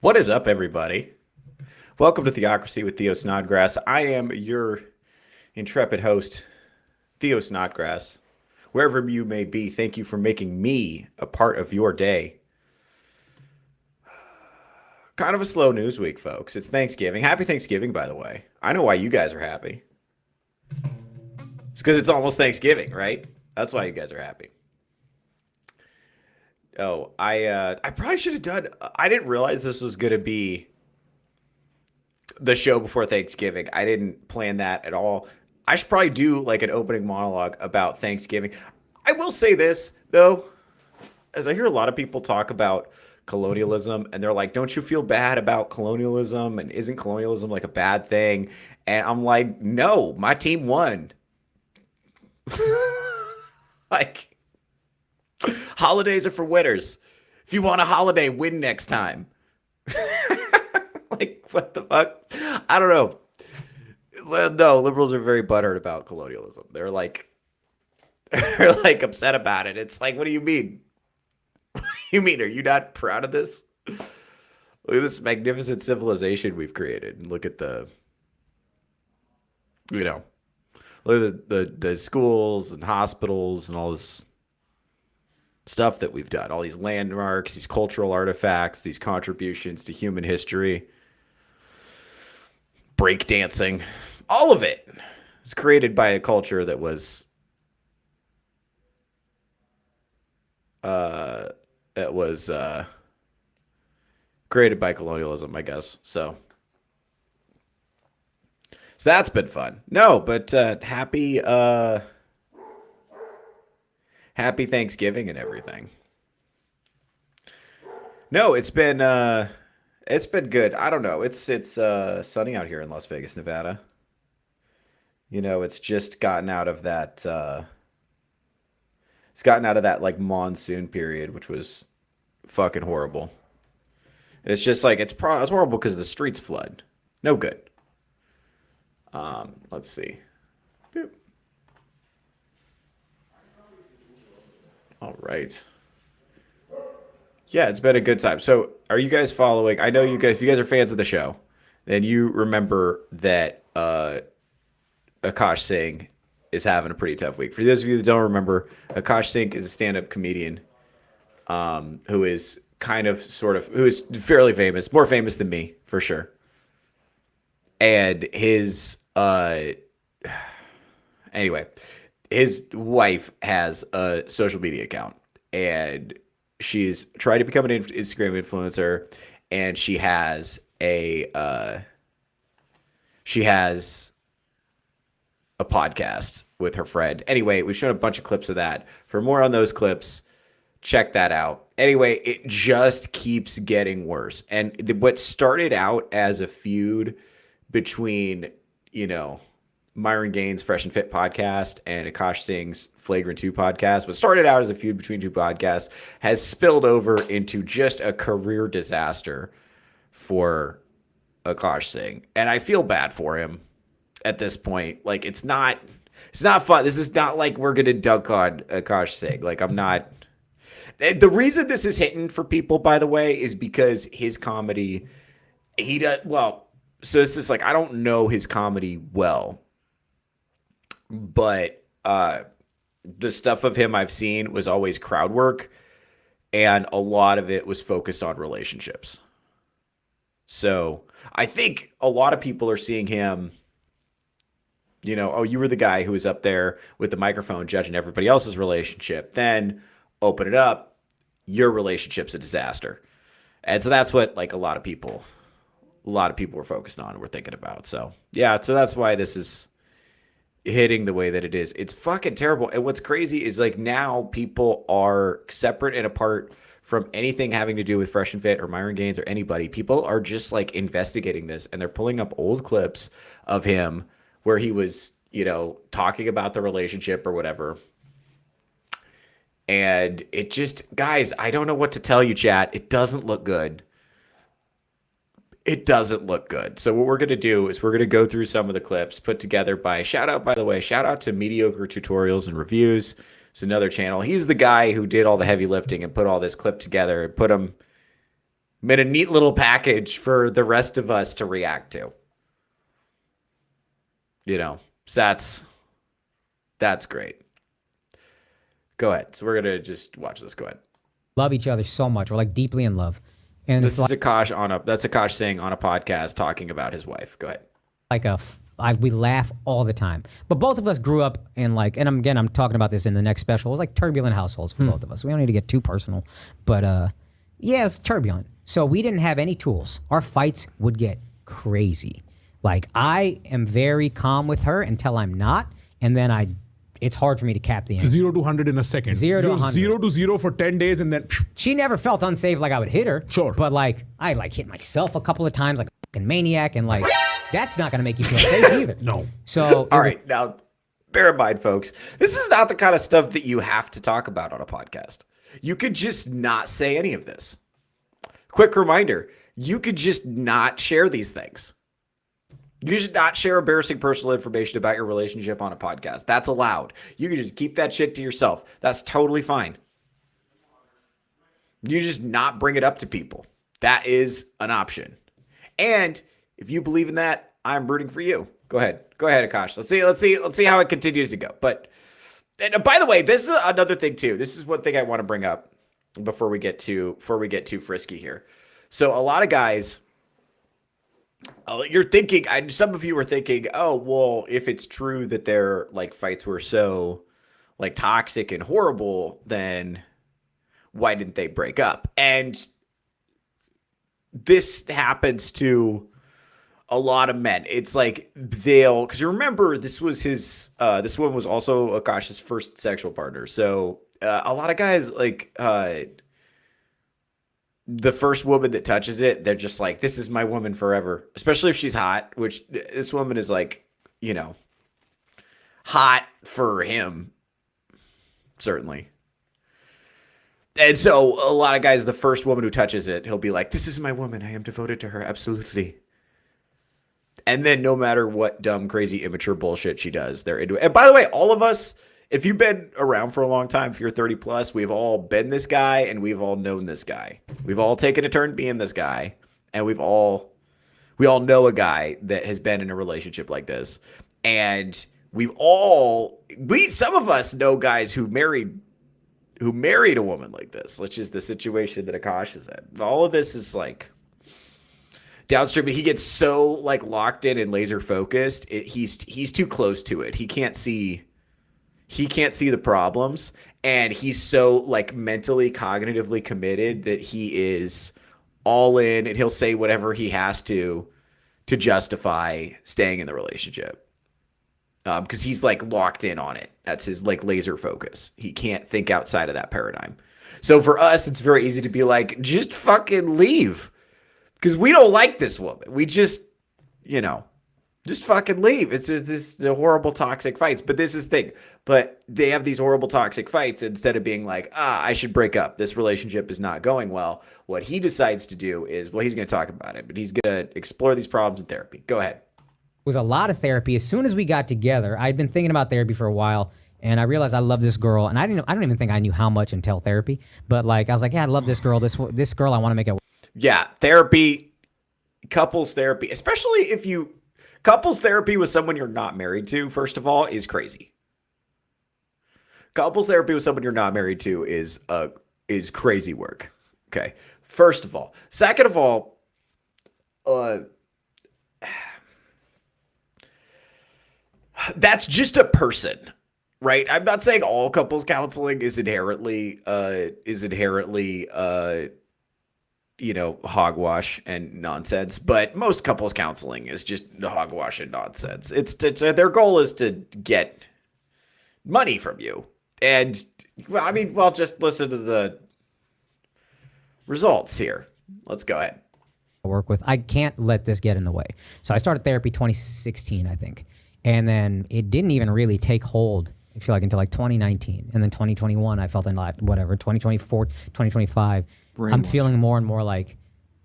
What is up, everybody? Welcome to Theocracy with Theo Snodgrass. I am your intrepid host, Theo Snodgrass. Wherever you may be, thank you for making me a part of your day. Kind of a slow news week, folks. It's Thanksgiving. Happy Thanksgiving, by the way. I know why you guys are happy. It's because it's almost Thanksgiving, right? That's why you guys are happy. Oh, I probably should have done. I didn't realize this was gonna be the show before Thanksgiving. I didn't plan that at all. I should probably do like an opening monologue about Thanksgiving. I will say this though, as I hear a lot of people talk about colonialism and they're like, "Don't you feel bad about colonialism? And isn't colonialism like a bad thing?" And I'm like, "No, my team won." Like holidays are for winners. If you want a holiday, win next time. Like what the fuck? I don't know. Well, no, liberals are very butthurt about colonialism. They're like they're like upset about it. It's like, what do you mean? What do you mean? Are you not proud of this? Look at this magnificent civilization we've created. And look at the you know, look at the schools and hospitals and all this stuff that we've done. All these landmarks, these cultural artifacts, these contributions to human history, breakdancing, all of it was created by a culture that was uh that was created by colonialism, I guess. So that's been fun. No, but happy Thanksgiving and everything. No, it's been good. I don't know. It's sunny out here in Las Vegas, Nevada. It's just gotten out of that it's gotten out of that like monsoon period, which was fucking horrible. It's just like it's horrible because the streets flood. No good. Let's see. Boop. All right. Yeah, it's been a good time. So, are you guys following? I know you guys. If you guys are fans of the show, then you remember that Akaash Singh is having a pretty tough week. For those of you that don't remember, Akaash Singh is a stand-up comedian who is who is fairly famous, more famous than me for sure. And his anyway, his wife has a social media account, and she's trying to become an Instagram influencer, and she has a podcast with her friend. Anyway, we've shown a bunch of clips of that. For more on those clips, check that out. Anyway, it just keeps getting worse. And what started out as a feud between, you know, Myron Gaines' Fresh and Fit podcast and Akash Singh's Flagrant 2 podcast, what started out as a feud between two podcasts has spilled over into just a career disaster for Akash Singh. And I feel bad for him at this point. Like it's not fun. This is not like we're gonna dunk on Akash Singh. Like I'm not. The reason this is hitting for people, by the way, is because his comedy, he does well. So it's just like I don't know his comedy well, but the stuff of him I've seen was always crowd work, and a lot of it was focused on relationships. So I think a lot of people are seeing him, oh, you were the guy who was up there with the microphone judging everybody else's relationship. Then open it up, your relationship's a disaster. And so that's what like a lot of people were focused on and were thinking about. So yeah, so that's why this is hitting the way that it is. It's fucking terrible. And what's crazy is like now people are separate and apart from anything having to do with Fresh and Fit or Myron Gaines or anybody. People are just like investigating this, and they're pulling up old clips of him where he was, talking about the relationship or whatever. And it just, guys, I don't know what to tell you, chat. It doesn't look good. It doesn't look good. So what we're going to do is we're going to go through some of the clips put together by, shout out, by the way, shout out to Mediocre Tutorials and Reviews. It's another channel. He's the guy who did all the heavy lifting and put all this clip together and put them Made a neat little package for the rest of us to react to. You know, so that's great. Go ahead. So we're going to just watch this. Go ahead. Love each other so much. We're like deeply in love. And this is that's Akaash Singh on a podcast talking about his wife. Go ahead. We laugh all the time. But both of us grew up in I'm talking about this in the next special. It was like turbulent households for both of us. We don't need to get too personal. But yeah, it's turbulent. So we didn't have any tools. Our fights would get crazy. Like, I am very calm with her until I'm not, and then it's hard for me to cap the end. 0 to 100 in a second. 0 to 100. 0 to 0 for 10 days, and then... She never felt unsafe like I would hit her. Sure. But I hit myself a couple of times like a fucking maniac, and that's not going to make you feel safe either. No. So... All right, now, bear in mind, folks, this is not the kind of stuff that you have to talk about on a podcast. You could just not say any of this. Quick reminder, you could just not share these things. You should not share embarrassing personal information about your relationship on a podcast. That's allowed. You can just keep that shit to yourself. That's totally fine. You just not bring it up to people. That is an option. And if you believe in that, I'm rooting for you. Go ahead, Akaash. Let's see how it continues to go. And by the way, this is another thing too. This is one thing I want to bring up before we get too frisky here. So a lot of guys. You're thinking, some of you are thinking, oh, well, if it's true that their fights were so toxic and horrible, then why didn't they break up? And this happens to a lot of men. It's because you remember this was this one was also Akaash's first sexual partner. So a lot of guys the first woman that touches it, they're just like, this is my woman forever. Especially if she's hot, which this woman is hot for him, certainly. And so a lot of guys, the first woman who touches it, he'll be like, this is my woman. I am devoted to her. Absolutely. And then no matter what dumb, crazy, immature bullshit she does, they're into it. And by the way, all of us, if you've been around for a long time, if you're 30 plus, we've all been this guy and we've all known this guy. We've all taken a turn being this guy, and we all know a guy that has been in a relationship like this. And some of us know guys who married a woman like this, which is the situation that Akaash is in. All of this is downstream, but he gets so locked in and laser focused. He's too close to it. He can't see the problems, and he's so mentally, cognitively committed that he is all in, and he'll say whatever he has to justify staying in the relationship. Because he's locked in on it. That's his laser focus. He can't think outside of that paradigm. So for us, it's very easy to be just fucking leave. Because we don't like this woman. We just fucking leave. It's the horrible toxic fights. But this is the thing. But they have these horrible toxic fights instead of being I should break up. This relationship is not going well. What he decides to do is, he's going to talk about it, but he's going to explore these problems in therapy. Go ahead. It was a lot of therapy. As soon as we got together, I'd been thinking about therapy for a while, and I realized I love this girl. And I don't even think I knew how much until therapy. But I was yeah, I love this girl. This girl, I want to make it work. Yeah, therapy, couples therapy, especially if couples therapy with someone you're not married to, first of all, is crazy. Couples therapy with someone you're not married to is crazy work. Okay. First of all. Second of all, that's just a person, right? I'm not saying all couples counseling is inherently hogwash and nonsense, but most couples counseling is just hogwash and nonsense. Their goal is to get money from you. And just listen to the results here. Let's go ahead. Work with. I can't let this get in the way. So I started therapy 2016, I think. And then it didn't even really take hold, I feel until 2019. And then 2021, I felt 2024, 2025. I'm feeling more and more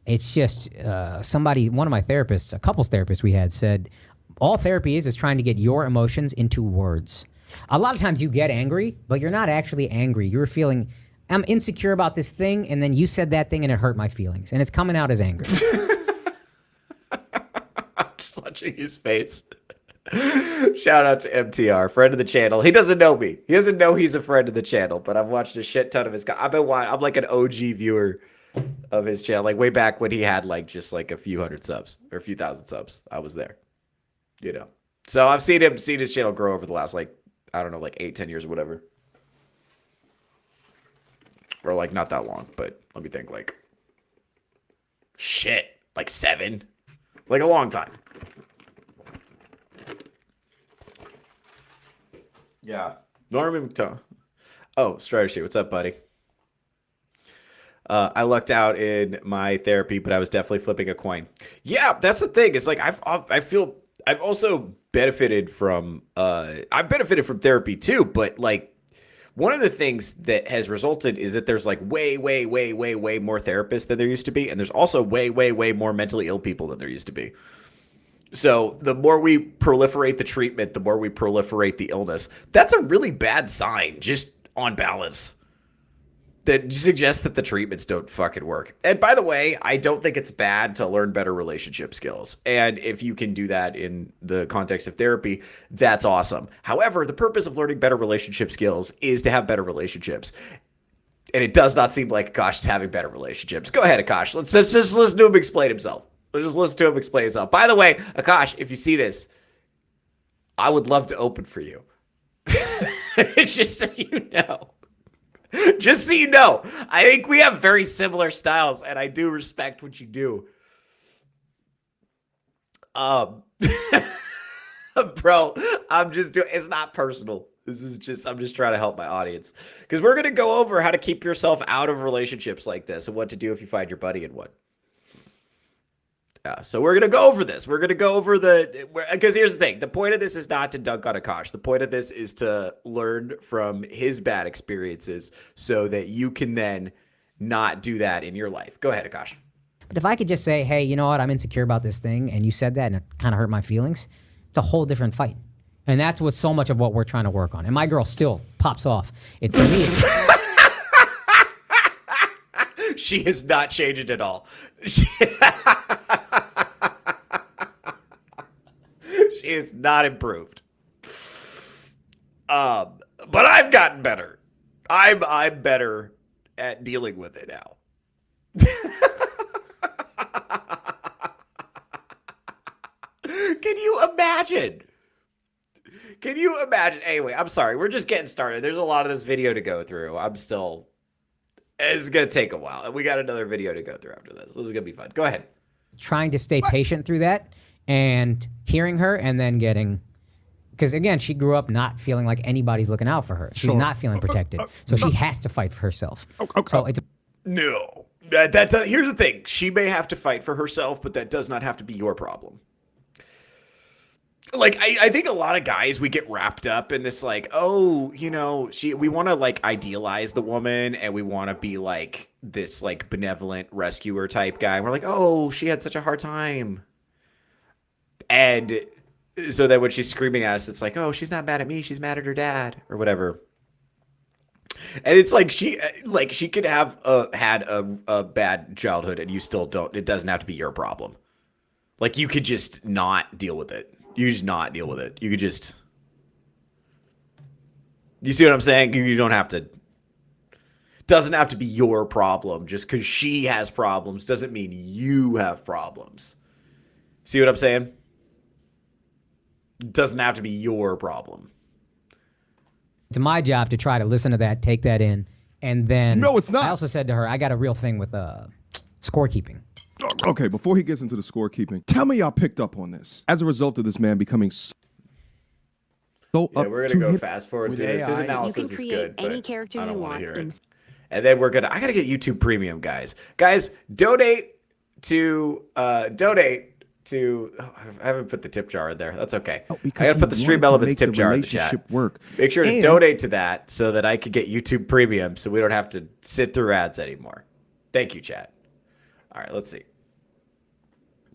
it's just one of my therapists, a couples therapist we had, said, all therapy is trying to get your emotions into words. A lot of times you get angry, but you're not actually angry. You're feeling I'm insecure about this thing, and then you said that thing and it hurt my feelings, and it's coming out as anger. I'm just watching his face. Shout out to MTR, friend of the channel. He doesn't know me. He doesn't know he's a friend of the channel, but I've watched a shit ton of his. I'm like an OG viewer of his channel, like way back when he had like just like a few hundred subs or a few thousand subs. I was there, you know. So I've seen his channel grow over the last like I don't know, like 8-10 years or whatever, or like not that long. But let me think, like shit, like 7, like a long time. Yeah. Norman McTone. Oh, Strider Shit, what's up, buddy? I lucked out in my therapy, but I was definitely flipping a coin. Yeah, that's the thing. It's like I feel I've also benefited from I've benefited from therapy too, but like one of the things that has resulted is that there's like way more therapists than there used to be, and there's also way more mentally ill people than there used to be. So the more we proliferate the treatment, the more we proliferate the illness. That's a really bad sign, just on balance. That suggests that the treatments don't fucking work. And by the way, I don't think it's bad to learn better relationship skills. And if you can do that in the context of therapy, that's awesome. However, the purpose of learning better relationship skills is to have better relationships. And it does not seem like Akaash is having better relationships. Go ahead, Akaash. Let's just listen to him explain himself. Let's just listen to him explain himself. By the way, Akaash, if you see this, I would love to open for you. Just so you know. Just so you know. I think we have very similar styles, and I do respect what you do. Bro, I'm just doing, it's not personal. This is just, I'm just trying to help my audience. Because we're going to go over how to keep yourself out of relationships like this and what to do if you find your buddy in one. Yeah, so we're going to go over this. We're going to go over because here's the thing. The point of this is not to dunk on Akaash. The point of this is to learn from his bad experiences so that you can then not do that in your life. Go ahead, Akaash. But if I could just say, hey, you know what, I'm insecure about this thing, and you said that and it kind of hurt my feelings, it's a whole different fight. And that's what so much of what we're trying to work on. And my girl still pops off. For me, she has not changed at all. She has not improved. But I've gotten better. I'm better at dealing with it now. Can you imagine? Can you imagine? Anyway, I'm sorry. We're just getting started. There's a lot of this video to go through. It's going to take a while. We got another video to go through after this. This is going to be fun. Go ahead. Trying to stay patient through that and hearing her and then getting, because again, she grew up not feeling like anybody's looking out for her. She's not feeling protected. So she has to fight for herself. So it's no. Here's the thing. She may have to fight for herself, but that does not have to be your problem. Like, I think a lot of guys, we get wrapped up in this, like, oh, you know, we want to, like, idealize the woman, and we want to be, like, this, like, benevolent rescuer type guy. And we're like, oh, she had such a hard time. And so that when she's screaming at us, it's like, oh, she's not mad at me. She's mad at her dad or whatever. And it's like she could have had a bad childhood, and you still don't. It doesn't have to be your problem. Like, you could just not deal with it. You just not deal with it. You could just... You see what I'm saying? You don't have to... It doesn't have to be your problem. Just because she has problems doesn't mean you have problems. See what I'm saying? It doesn't have to be your problem. It's my job to try to listen to that, take that in, and then... No, it's not. I also said to her, I got a real thing with scorekeeping. Okay, before he gets into the scorekeeping, tell me y'all picked up on this. As a result of this man becoming so Yeah, up we're to gonna go him fast forward with through this. His AI. analysis You can is create good, any but character I don't you want to want hear in- it. And then I gotta get YouTube Premium, guys. Guys, donate to. I haven't put the tip jar in there. That's okay. I Because gotta put the he Stream wanted to Elements make tip the jar in the chat. relationship work. Make sure to And- donate to that so that I can get YouTube Premium, so we don't have to sit through ads anymore. Thank you, chat. All right, let's see.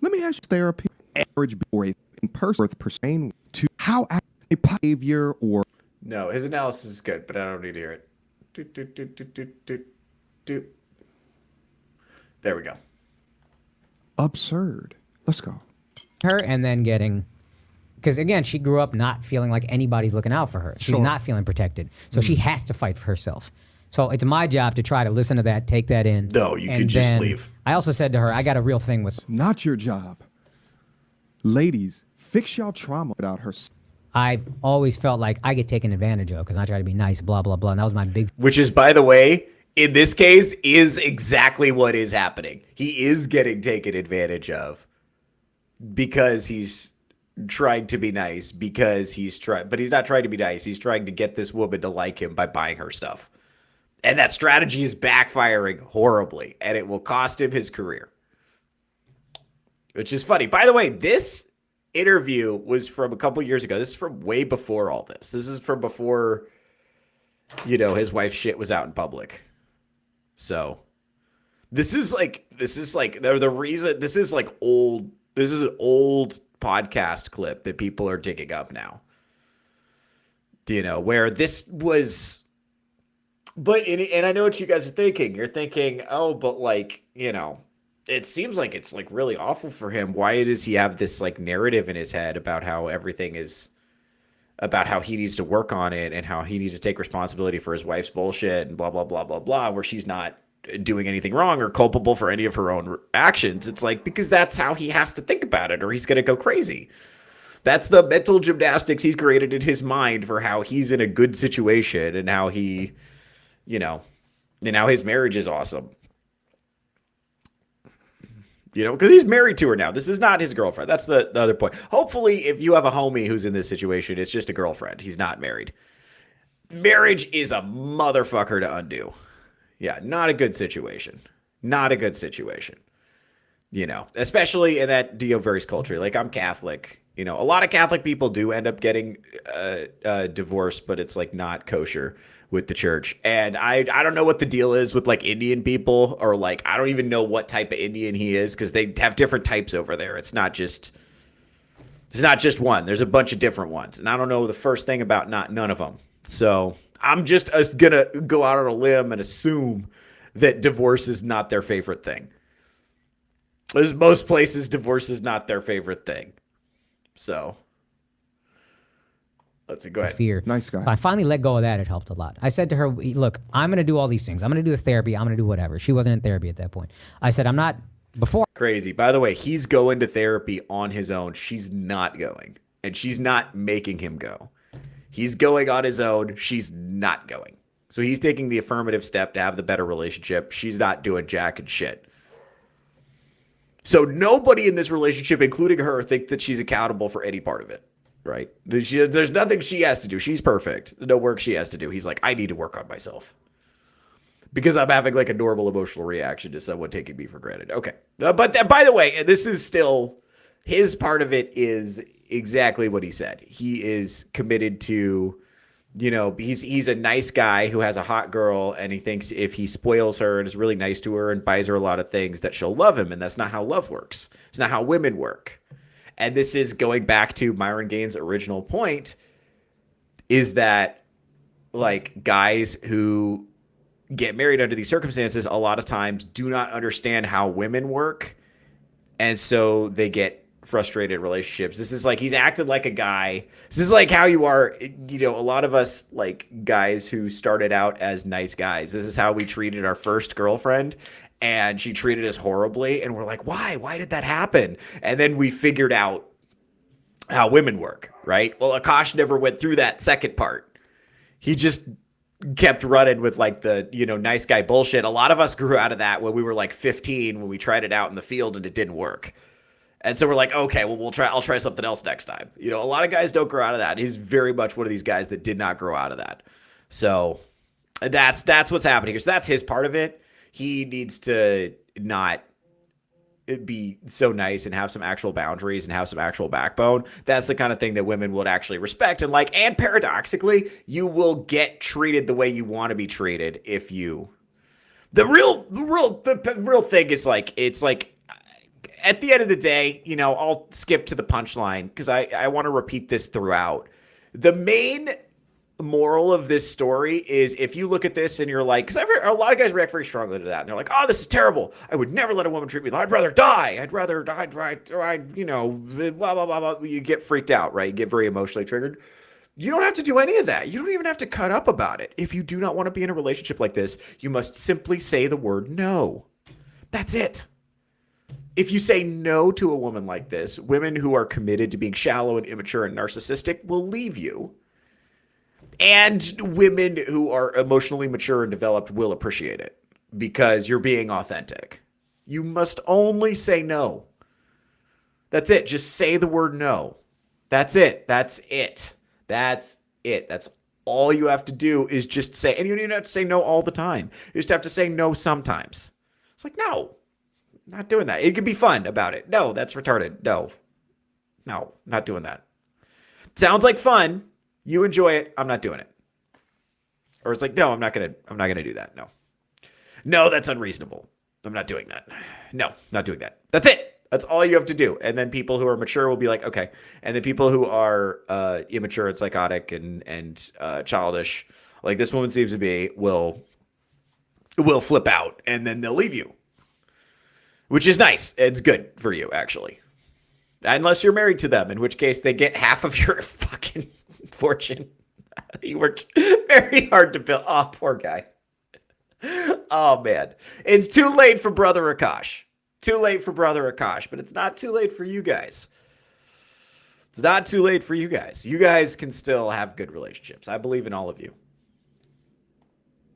Let me ask you, therapy average or a in-person to how a behavior or No, his analysis is good, but I don't need to hear it. There we go. Absurd. Let's go. her and then getting, because again, she grew up not feeling like anybody's looking out for her. She's Sure. not feeling protected. So she has to fight for herself. So it's my job to try to listen to that, take that in. No, you and could just then leave. I also said to her, I got a real thing with, Not your job. Ladies, fix y'all trauma without her. I've always felt like I get taken advantage of because I try to be nice, blah, blah, blah. And that was my big Which is, by the way, in this case, is exactly what is happening. He is getting taken advantage of because he's trying to be nice, because but he's not trying to be nice. He's trying to get this woman to like him by buying her stuff. And that strategy is backfiring horribly, and it will cost him his career. Which is funny. By the way, this interview was from a couple years ago. This is from way before all this. This is from before, his wife's shit was out in public. So this is like the reason this is like old. This is an old podcast clip that people are digging up now. Where this was, and I know what you guys are thinking. You're thinking, oh, but it seems like it's like really awful for him. Why does he have this like narrative in his head about how everything is, about how he needs to work on it and how he needs to take responsibility for his wife's bullshit and blah, blah, blah, blah, blah, where she's not doing anything wrong or culpable for any of her own actions. It's like, because that's how he has to think about it or he's going to go crazy. That's the mental gymnastics he's created in his mind for how he's in a good situation and how he, and how his marriage is awesome. Because he's married to her now. This is not his girlfriend. That's the other point. Hopefully, if you have a homie who's in this situation, it's just a girlfriend. He's not married. Marriage is a motherfucker to undo. Yeah, not a good situation. Not a good situation. Especially in that diverse culture. Like, I'm Catholic. A lot of Catholic people do end up getting divorced, but it's like not kosher with the church. And I don't know what the deal is with like Indian people, or like I don't even know what type of Indian he is, because they have different types over there. It's not just one. There's a bunch of different ones. And I don't know the first thing about none of them. So I'm just gonna go out on a limb and assume that divorce is not their favorite thing. As most places, divorce is not their favorite thing. So let's see, go ahead. fear. Nice guy. So I finally let go of that. It helped a lot. I said to her, look, I'm going to do all these things. I'm going to do the therapy. I'm going to do whatever. She wasn't in therapy at that point. I said, I'm not, before. Crazy. By the way, he's going to therapy on his own. She's not going. And she's not making him go. He's going on his own. She's not going. So he's taking the affirmative step to have the better relationship. She's not doing jack and shit. So nobody in this relationship, including her, think that she's accountable for any part of it. Right? There's nothing she has to do. She's perfect. There's no work she has to do. He's like, I need to work on myself because I'm having like a normal emotional reaction to someone taking me for granted. Okay. But by the way, this is still, his part of it is exactly what he said. He is committed to, he's a nice guy who has a hot girl, and he thinks if he spoils her and is really nice to her and buys her a lot of things that she'll love him. And that's not how love works. It's not how women work. And this is going back to Myron Gaines' original point, is that like guys who get married under these circumstances a lot of times do not understand how women work. And so they get frustrated in relationships. This is like, he's acted like a guy. This is like how you are, a lot of us like guys who started out as nice guys. This is how we treated our first girlfriend. And she treated us horribly. And we're like, why? Why did that happen? And then we figured out how women work, right? Well, Akaash never went through that second part. He just kept running with like the, nice guy bullshit. A lot of us grew out of that when we were like 15, when we tried it out in the field and it didn't work. And so we're like, okay, well, I'll try something else next time. A lot of guys don't grow out of that. He's very much one of these guys that did not grow out of that. So that's what's happening here. So that's his part of it. He needs to not be so nice and have some actual boundaries and have some actual backbone. That's the kind of thing that women would actually respect and like. And paradoxically, you will get treated the way you want to be treated if you. The real thing is like, it's like at the end of the day, I'll skip to the punchline because I want to repeat this throughout. The main moral of this story is if you look at this and you're like, because a lot of guys react very strongly to that, and they're like, oh, this is terrible. I would never let a woman treat me. I'd rather die. I'd rather die. Blah, blah, blah, blah. You get freaked out, right? You get very emotionally triggered. You don't have to do any of that. You don't even have to cut up about it. If you do not want to be in a relationship like this, you must simply say the word no. That's it. If you say no to a woman like this, women who are committed to being shallow and immature and narcissistic will leave you. And women who are emotionally mature and developed will appreciate it because you're being authentic. You must only say no. That's it. Just say the word no. That's it. That's it. That's it. That's all you have to do is just say, and you don't even have to say no all the time. You just have to say no sometimes. It's like, no, not doing that. It could be fun about it. No, that's retarded. No, not doing that. Sounds like fun. You enjoy it. I'm not doing it. Or it's like, no, I'm not gonna do that. No, that's unreasonable. I'm not doing that. No, not doing that. That's it. That's all you have to do. And then people who are mature will be like, okay. And then people who are immature and psychotic and childish, like this woman seems to be, will flip out and then they'll leave you, which is nice. It's good for you, actually. Unless you're married to them, in which case they get half of your fucking fortune. You worked very hard to build. Oh, poor guy. Oh, man. It's too late for Brother Akaash. Too late for Brother Akaash, but it's not too late for you guys. It's not too late for you guys. You guys can still have good relationships. I believe in all of you.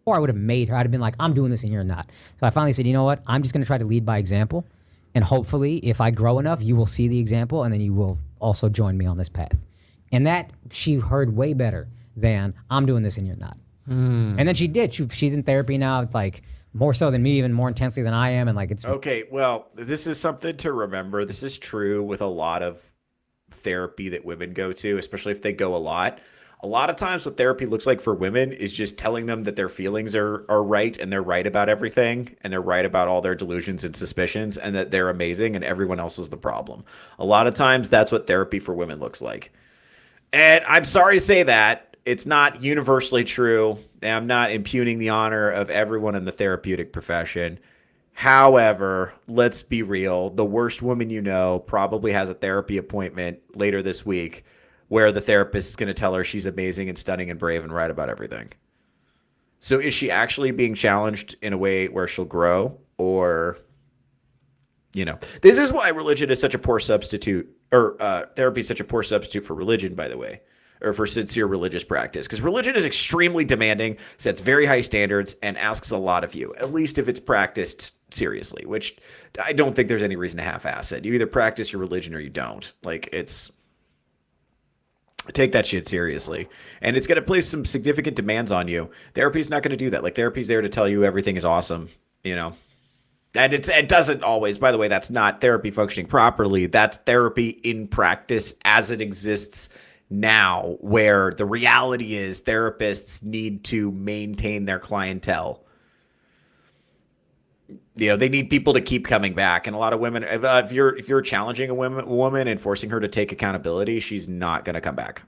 Or I would have made her. I'd have been like, I'm doing this and you're not. So I finally said, you know what? I'm just going to try to lead by example. And hopefully, if I grow enough, you will see the example and then you will also join me on this path. And that she heard way better than I'm doing this and you're not. And then she did. She's in therapy now, like more so than me, even more intensely than I am. And like it's okay. Well, this is something to remember. This is true with a lot of therapy that women go to, especially if they go a lot. A lot of times what therapy looks like for women is just telling them that their feelings are right and they're right about everything and they're right about all their delusions and suspicions and that they're amazing and everyone else is the problem. A lot of times that's what therapy for women looks like. And I'm sorry to say that. It's not universally true. I'm not impugning the honor of everyone in the therapeutic profession. However, let's be real. The worst woman you know probably has a therapy appointment later this week where the therapist is going to tell her she's amazing and stunning and brave and right about everything. So is she actually being challenged in a way where she'll grow? Or, this is why religion is such a poor substitute, or therapy is such a poor substitute for religion, by the way, or for sincere religious practice. Because religion is extremely demanding, sets very high standards, and asks a lot of you, at least if it's practiced seriously, which I don't think there's any reason to half-ass it. You either practice your religion or you don't. Take that shit seriously. And it's going to place some significant demands on you. Therapy's not going to do that. Like, therapy's there to tell you everything is awesome, And it doesn't always, by the way, that's not therapy functioning properly. That's therapy in practice as it exists now, where the reality is therapists need to maintain their clientele. They need people to keep coming back. And a lot of women, if you're challenging a woman and forcing her to take accountability, she's not going to come back.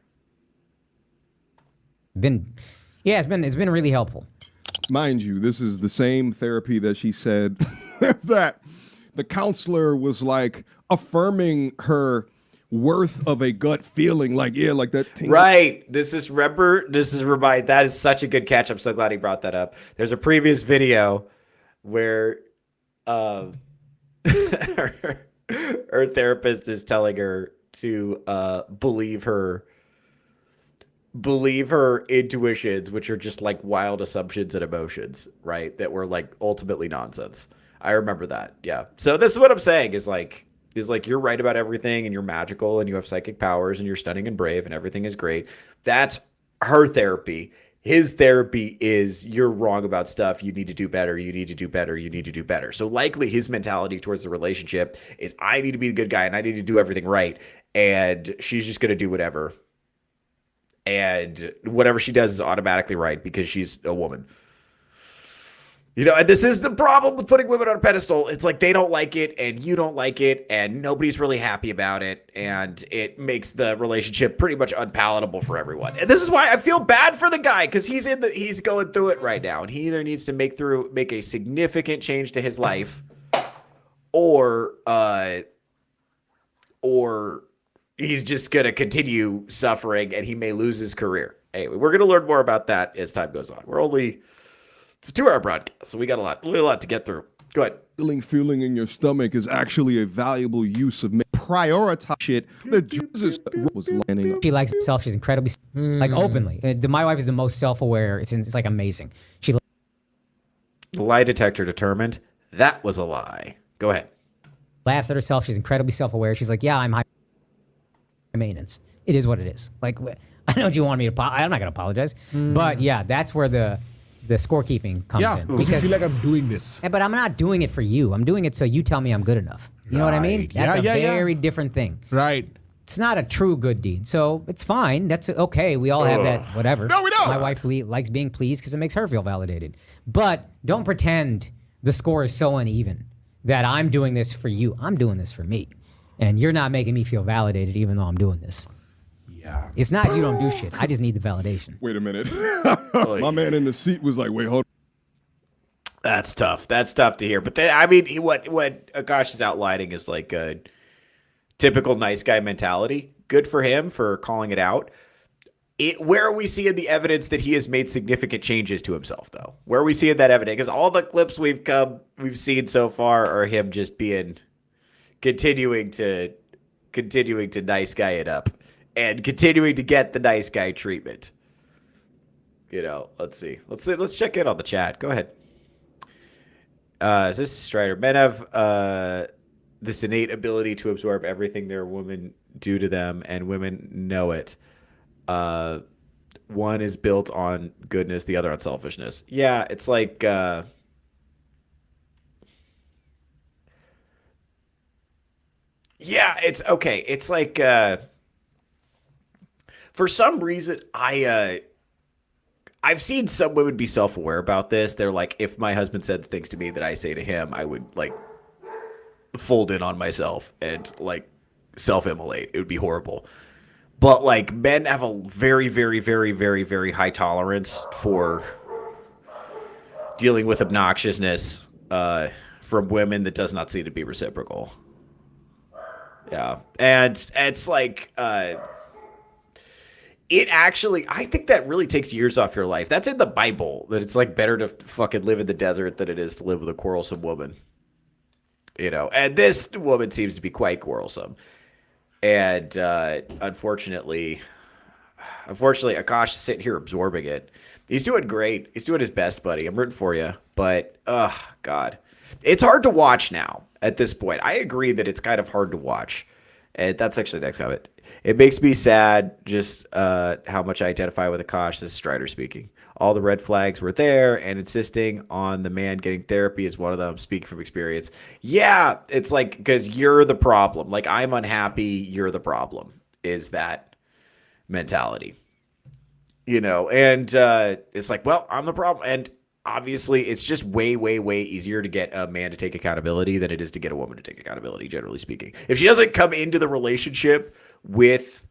It's been really helpful. Mind you, this is the same therapy that she said that the counselor was like affirming her worth of a gut feeling, like that tingle. Right. That is such a good catch. I'm so glad he brought that up. There's a previous video where her therapist is telling her to believe her intuitions, which are just like wild assumptions and emotions, right? That were like ultimately nonsense. I remember that. Yeah. So this is what I'm saying is like you're right about everything and you're magical and you have psychic powers and you're stunning and brave and everything is great. That's her therapy. His therapy is you're wrong about stuff. You need to do better. You need to do better. You need to do better. So likely his mentality towards the relationship is I need to be the good guy and I need to do everything right. And she's just going to do whatever. And whatever she does is automatically right because she's a woman. You know, and this is the problem with putting women on a pedestal. It's like they don't like it and you don't like it and nobody's really happy about it. And it makes the relationship pretty much unpalatable for everyone. And this is why I feel bad for the guy because he's going through it right now. And he either needs to make a significant change to his life or he's just going to continue suffering and he may lose his career. Anyway, we're going to learn more about that as time goes on. It's a 2-hour broadcast, so we got a lot to get through. Go ahead. Feeling in your stomach is actually a valuable use of prioritize shit that Jesus was landing up. She likes herself. She's incredibly, like openly. My wife is the most self-aware. It's like amazing. She The lie detector determined that was a lie. Go ahead. laughs at herself. She's incredibly self-aware. She's like, yeah, I'm high maintenance. It is what it is. Like, I know what you want me to, I'm not going to apologize. But yeah, that's where the scorekeeping comes in. Because I feel like I'm doing this. But I'm not doing it for you. I'm doing it so you tell me I'm good enough. You know what I mean? Right. That's Yeah, a yeah, very different thing. Right. It's not a true good deed. So it's fine. That's okay. We all have that, whatever. No, we don't. My wife likes being pleased because it makes her feel validated. But don't pretend the score is so uneven that I'm doing this for you. I'm doing this for me. And you're not making me feel validated even though I'm doing this. Yeah. It's not you don't do shit. I just need the validation. Wait a minute. My man in the seat was like, wait, hold on. That's tough. That's tough to hear. But then, I mean, what Akaash is outlining is like a typical nice guy mentality. Good for him for calling it out. Where are we seeing the evidence that he has made significant changes to himself, though? Where are we seeing that evidence? Because all the clips we've seen so far are him just continuing to nice guy it up and continuing to get the nice guy treatment. You know, let's see. Let's check in on the chat. Go ahead. This is Strider. Men have this innate ability to absorb everything their women do to them, and women know it. One is built on goodness, the other on selfishness. Yeah, it's like yeah, it's okay. It's like for some reason I've seen some women be self-aware about this. They're like, if my husband said the things to me that I say to him, I would like fold in on myself and like self-immolate. It would be horrible. But like men have a very, very, very, very, very high tolerance for dealing with obnoxiousness from women that does not seem to be reciprocal. Yeah. And it's like it actually, I think that really takes years off your life. That's in the Bible, that it's like better to fucking live in the desert than it is to live with a quarrelsome woman. You know, and this woman seems to be quite quarrelsome. And unfortunately, Akaash is sitting here absorbing it. He's doing great. He's doing his best, buddy. I'm rooting for you. But, God. It's hard to watch now at this point. I agree that it's kind of hard to watch. And that's actually the next comment. It makes me sad just how much I identify with Akaash. This is Strider speaking. All the red flags were there, and insisting on the man getting therapy is one of them. Speaking from experience. Yeah, it's like, because you're the problem. Like, I'm unhappy, you're the problem, is that mentality. You know, and it's like, well, I'm the problem. And obviously, it's just way, way, way easier to get a man to take accountability than it is to get a woman to take accountability, generally speaking. If she doesn't come into the relationship with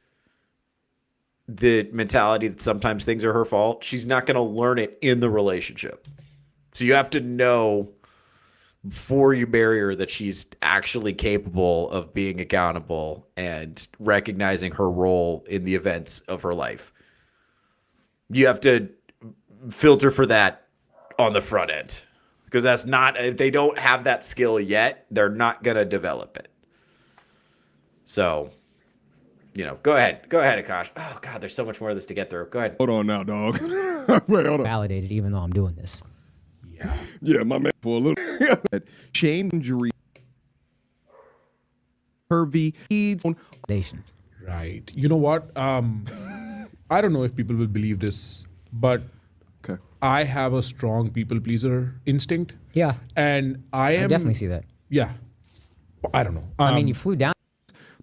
the mentality that sometimes things are her fault, she's not going to learn it in the relationship. So you have to know before you marry her that she's actually capable of being accountable and recognizing her role in the events of her life. You have to filter for that on the front end, because that's not, if they don't have that skill yet, they're not going to develop it. So, you know, go ahead, Akaash. Oh God, there's so much more of this to get through. Go ahead. Hold on now, dog. Wait, hold on. Validated even though I'm doing this. Yeah, my man for a little shame, injury, pervy, Validation. Right. You know what? I don't know if people will believe this, but okay. I have a strong people pleaser instinct. Yeah. And I am I definitely see that. Yeah. I don't know. I mean, you flew down.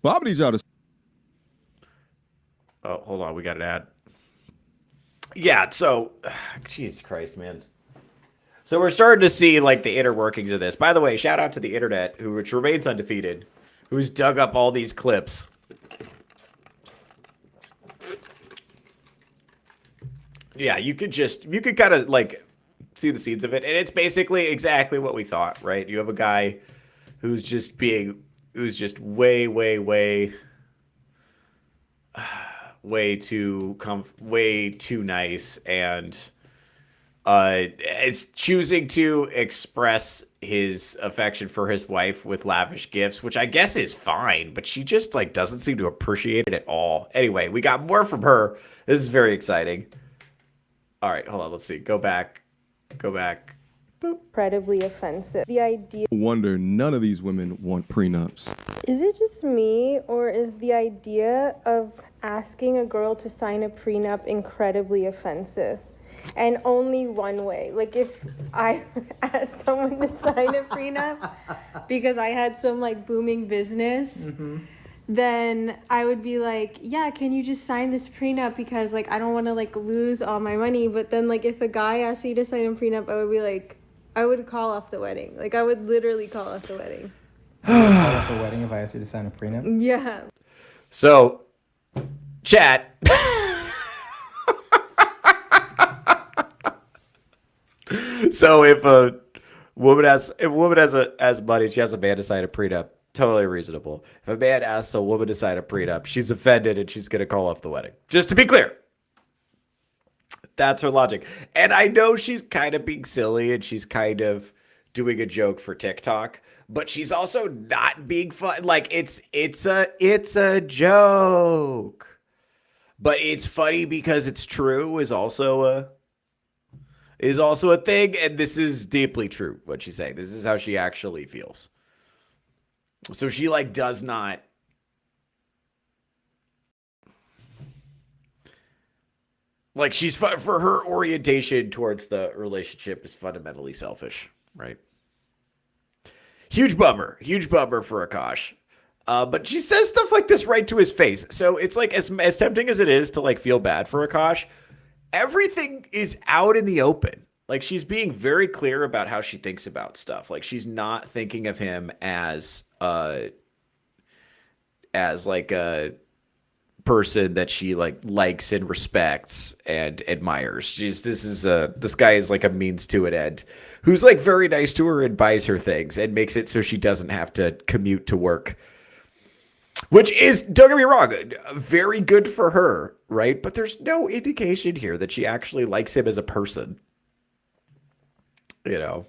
But I need y'all to. Oh, hold on. We got an ad. Yeah, so, Jesus Christ, man. So we're starting to see like the inner workings of this. By the way, shout out to the internet, which remains undefeated, who's dug up all these clips. Yeah, you could kind of like see the seeds of it, and it's basically exactly what we thought, right? You have a guy who's just way too nice, and it's choosing to express his affection for his wife with lavish gifts, which I guess is fine, but she just like doesn't seem to appreciate it at all. Anyway, we got more from her. This is very exciting. All right, hold on. Let's see. Go back. Boop. Incredibly offensive. The idea. Wonder none of these women want prenups. Is it just me, or is the idea of asking a girl to sign a prenup incredibly offensive? And only one way. Like if I asked someone to sign a prenup because I had some like booming business, then I would be like, yeah, can you just sign this prenup because like I don't want to like lose all my money. But then like if a guy asked me to sign a prenup, I would be like, I would call off the wedding. Like I would literally call off the wedding. Call off the wedding if I asked you to sign a prenup? Yeah. So, chat. So if a woman has money, she has a man to sign a prenup. Totally reasonable. If a man asks a woman to sign a prenup, she's offended and she's gonna call off the wedding. Just to be clear, that's her logic. And I know she's kind of being silly and she's kind of doing a joke for TikTok, but she's also not being fun. Like it's a joke, but it's funny because it's true is also a thing, and this is deeply true what she's saying. This is how she actually feels. So she like does not like she's for her orientation towards the relationship is fundamentally selfish, right? Huge bummer for Akaash. But she says stuff like this right to his face. So it's like as tempting as it is to like feel bad for Akaash, everything is out in the open. Like she's being very clear about how she thinks about stuff. Like she's not thinking of him as like a person that she like likes and respects and admires. This guy is like a means to an end who's like very nice to her and buys her things and makes it so she doesn't have to commute to work. Which is, don't get me wrong, very good for her, right? But there's no indication here that she actually likes him as a person. You know,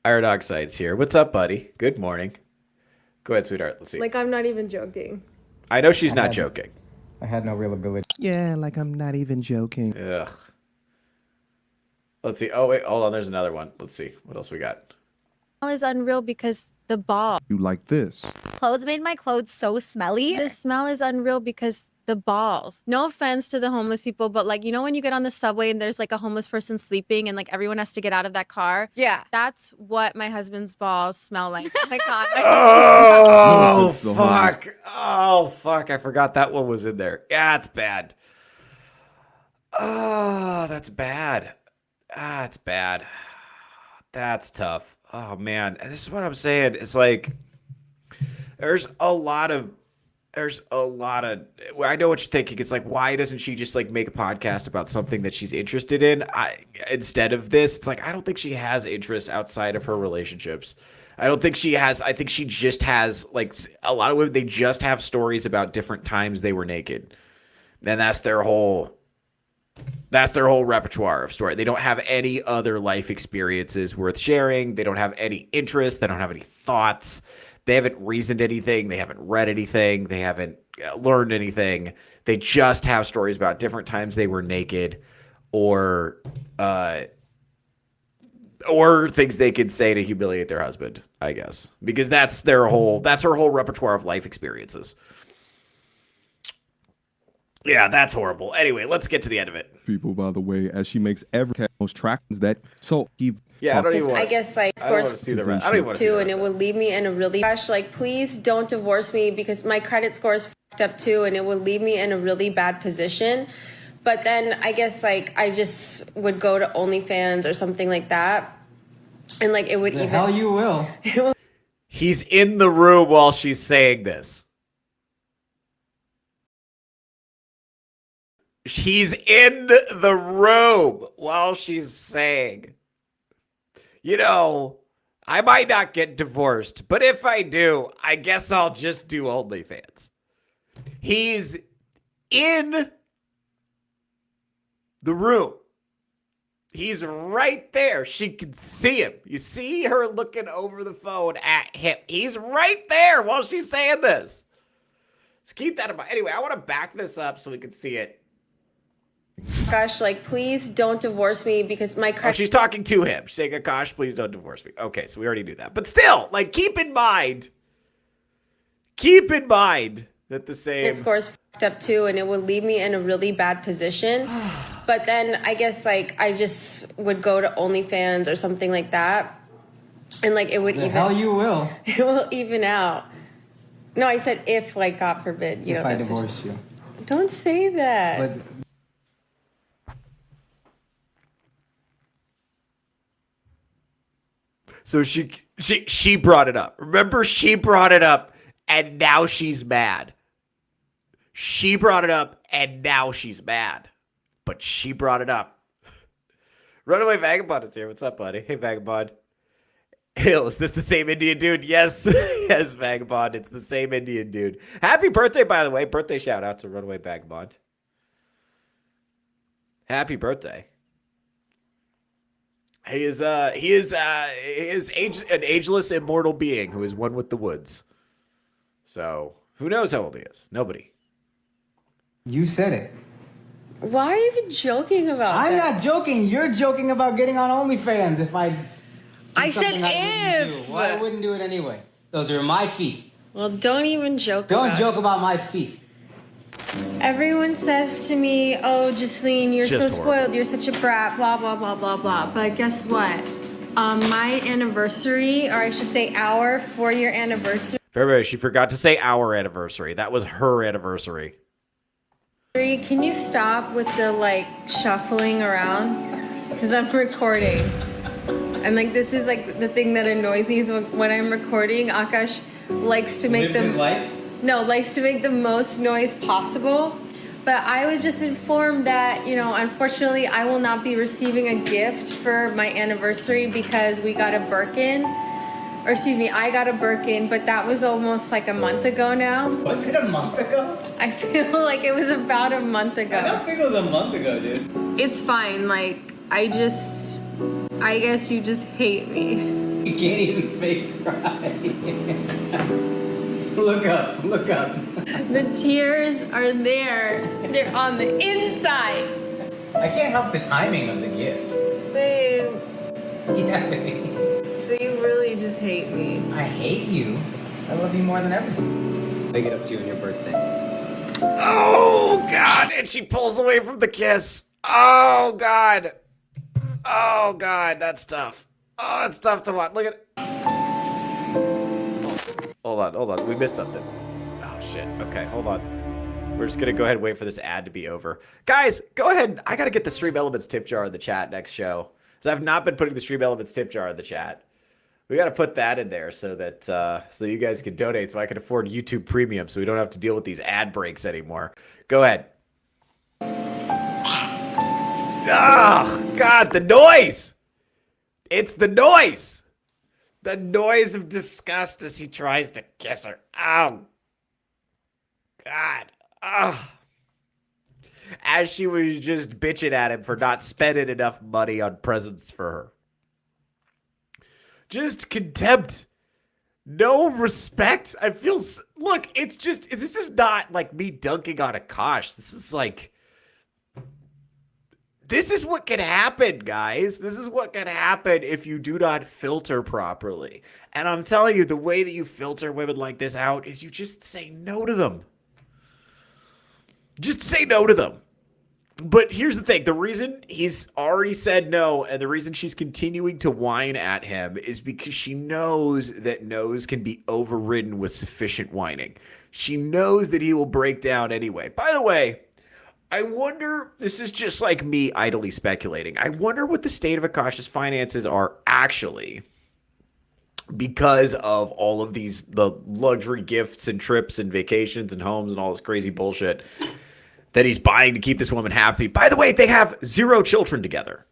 Iron Oxide's here. What's up, buddy? Good morning. Go ahead, sweetheart. Let's see. Like I'm not even joking. I know she's not joking. I had no real ability. Yeah, like I'm not even joking. Ugh. Let's see. Oh, wait. Hold on. There's another one. Let's see. What else we got? Is unreal because the ball. You like this. Clothes made my clothes so smelly. The smell is unreal because the balls. No offense to the homeless people, but like, you know when you get on the subway and there's like a homeless person sleeping and like everyone has to get out of that car? Yeah. That's what my husband's balls smell like. Oh my God. Oh, fuck. Oh, fuck. I forgot that one was in there. Yeah, it's bad. Oh, that's bad. It's bad. That's tough. Oh, man. And this is what I'm saying. It's like, there's a lot of, I know what you're thinking. It's like, why doesn't she just like make a podcast about something that she's interested in? Instead of this, it's like, I don't think she has interests outside of her relationships. I don't think she has. I think she just has like a lot of women. They just have stories about different times they were naked. And that's their whole repertoire of story. They don't have any other life experiences worth sharing. They don't have any interests. They don't have any thoughts. They haven't reasoned anything. They haven't read anything. They haven't learned anything. They just have stories about different times they were naked or things they could say to humiliate their husband, I guess. Because that's her whole repertoire of life experiences. Yeah, that's horrible. Anyway, let's get to the end of it. People, by the way, as she makes every most tracks that so he. Yeah, I don't even want. I guess like I don't want to see the rest. I don't even want to see the rest and it would leave me in a really gosh, like please don't divorce me because my credit score is fucked up too, and it would leave me in a really bad position. But then I guess like I just would go to OnlyFans or something like that. And like it would The even hell you will. He's in the room while she's saying this. She's in the room while she's saying, you know, I might not get divorced, but if I do, I guess I'll just do OnlyFans. He's in the room. He's right there. She can see him. You see her looking over the phone at him. He's right there while she's saying this. So keep that in mind. Anyway, I want to back this up so we can see it. Gosh, like, please don't divorce me because my Oh, credit. she's talking to him. She's saying, Akaash, please don't divorce me. Okay, so we already knew that. But still, like, keep in mind that the same... Credit score is fucked up too, and it would leave me in a really bad position. But then I guess like I just would go to OnlyFans or something like that, and like it would The hell you will. it will even out. No, I said if, like, God forbid, you know. If I that's divorce you. Don't say that. But So she brought it up. Remember, she brought it up, and now she's mad. She brought it up, and now she's mad. But she brought it up. Runaway Vagabond is here. What's up, buddy? Hey, Vagabond. Hill, is this the same Indian dude? Yes. Yes, Vagabond. It's the same Indian dude. Happy birthday, by the way. Birthday shout out to Runaway Vagabond. Happy birthday. He is an ageless, immortal being who is one with the woods. So who knows how old he is? Nobody. you said it. Why are you even joking about I'm that? not joking. You're joking about getting on OnlyFans. If I said if. Well, I wouldn't do it anyway. Those are my feet. Well, don't even joke. Don't about joke about my feet. Everyone says to me, oh, Jocelyn, you're Just so horrible. spoiled, you're such a brat, blah, blah, blah, blah, blah. But guess what? My anniversary, or I should say our 4-year anniversary, February, she forgot to say our anniversary. That was her anniversary. can you stop with the, like, shuffling around? Because I'm recording. And, like, this is, like, the thing that annoys me is when I'm recording, Akaash likes to make Lives his life. likes to make the most noise possible. But I was just informed that, you know, unfortunately, I will not be receiving a gift for my anniversary because we got a Birkin. Or excuse me, I got a Birkin, but that was almost like a month ago now. Was it a month ago? I feel like it was about a month I ago. don't think it was a month ago, dude. It's fine, like, I guess you just hate me. You can't even fake cry. Look up. Look up. The tears are there. They're on the inside. I can't help the timing of the gift. Babe, Yeah, baby. so you really just hate me. I hate you. I love you more than everything. Make it up to you on your birthday. Oh, God. And she pulls away from the kiss. Oh, God. Oh, God. That's tough. Oh, it's tough to watch. Look at it. Hold on. We missed something. Oh, shit. Okay, hold on. We're just going to go ahead and wait for this ad to be over. Guys, go ahead. I got to get the Stream Elements tip jar in the chat next show. So I've not been putting the Stream Elements tip jar in the chat. We got to put that in there so that so you guys can donate so I can afford YouTube Premium so we don't have to deal with these ad breaks anymore. Go ahead. Oh, God, the noise. It's the noise. The noise of disgust as he tries to kiss her. Oh, God. Oh. As she was just bitching at him for not spending enough money on presents for her. Just contempt. No respect. I feel... Look, it's just... This is not like me dunking on Akaash. This is like... This is what can happen, guys. This is what can happen if you do not filter properly. And I'm telling you, the way that you filter women like this out is you just say no to them. Just say no to them. But here's the thing. The reason he's already said no and the reason she's continuing to whine at him is because she knows that no's can be overridden with sufficient whining. She knows that he will break down anyway. By the way, I wonder, this is just like me idly speculating. I wonder what the state of Akash's finances are actually because of all of the luxury gifts and trips and vacations and homes and all this crazy bullshit that he's buying to keep this woman happy. By the way, they have 0 children together.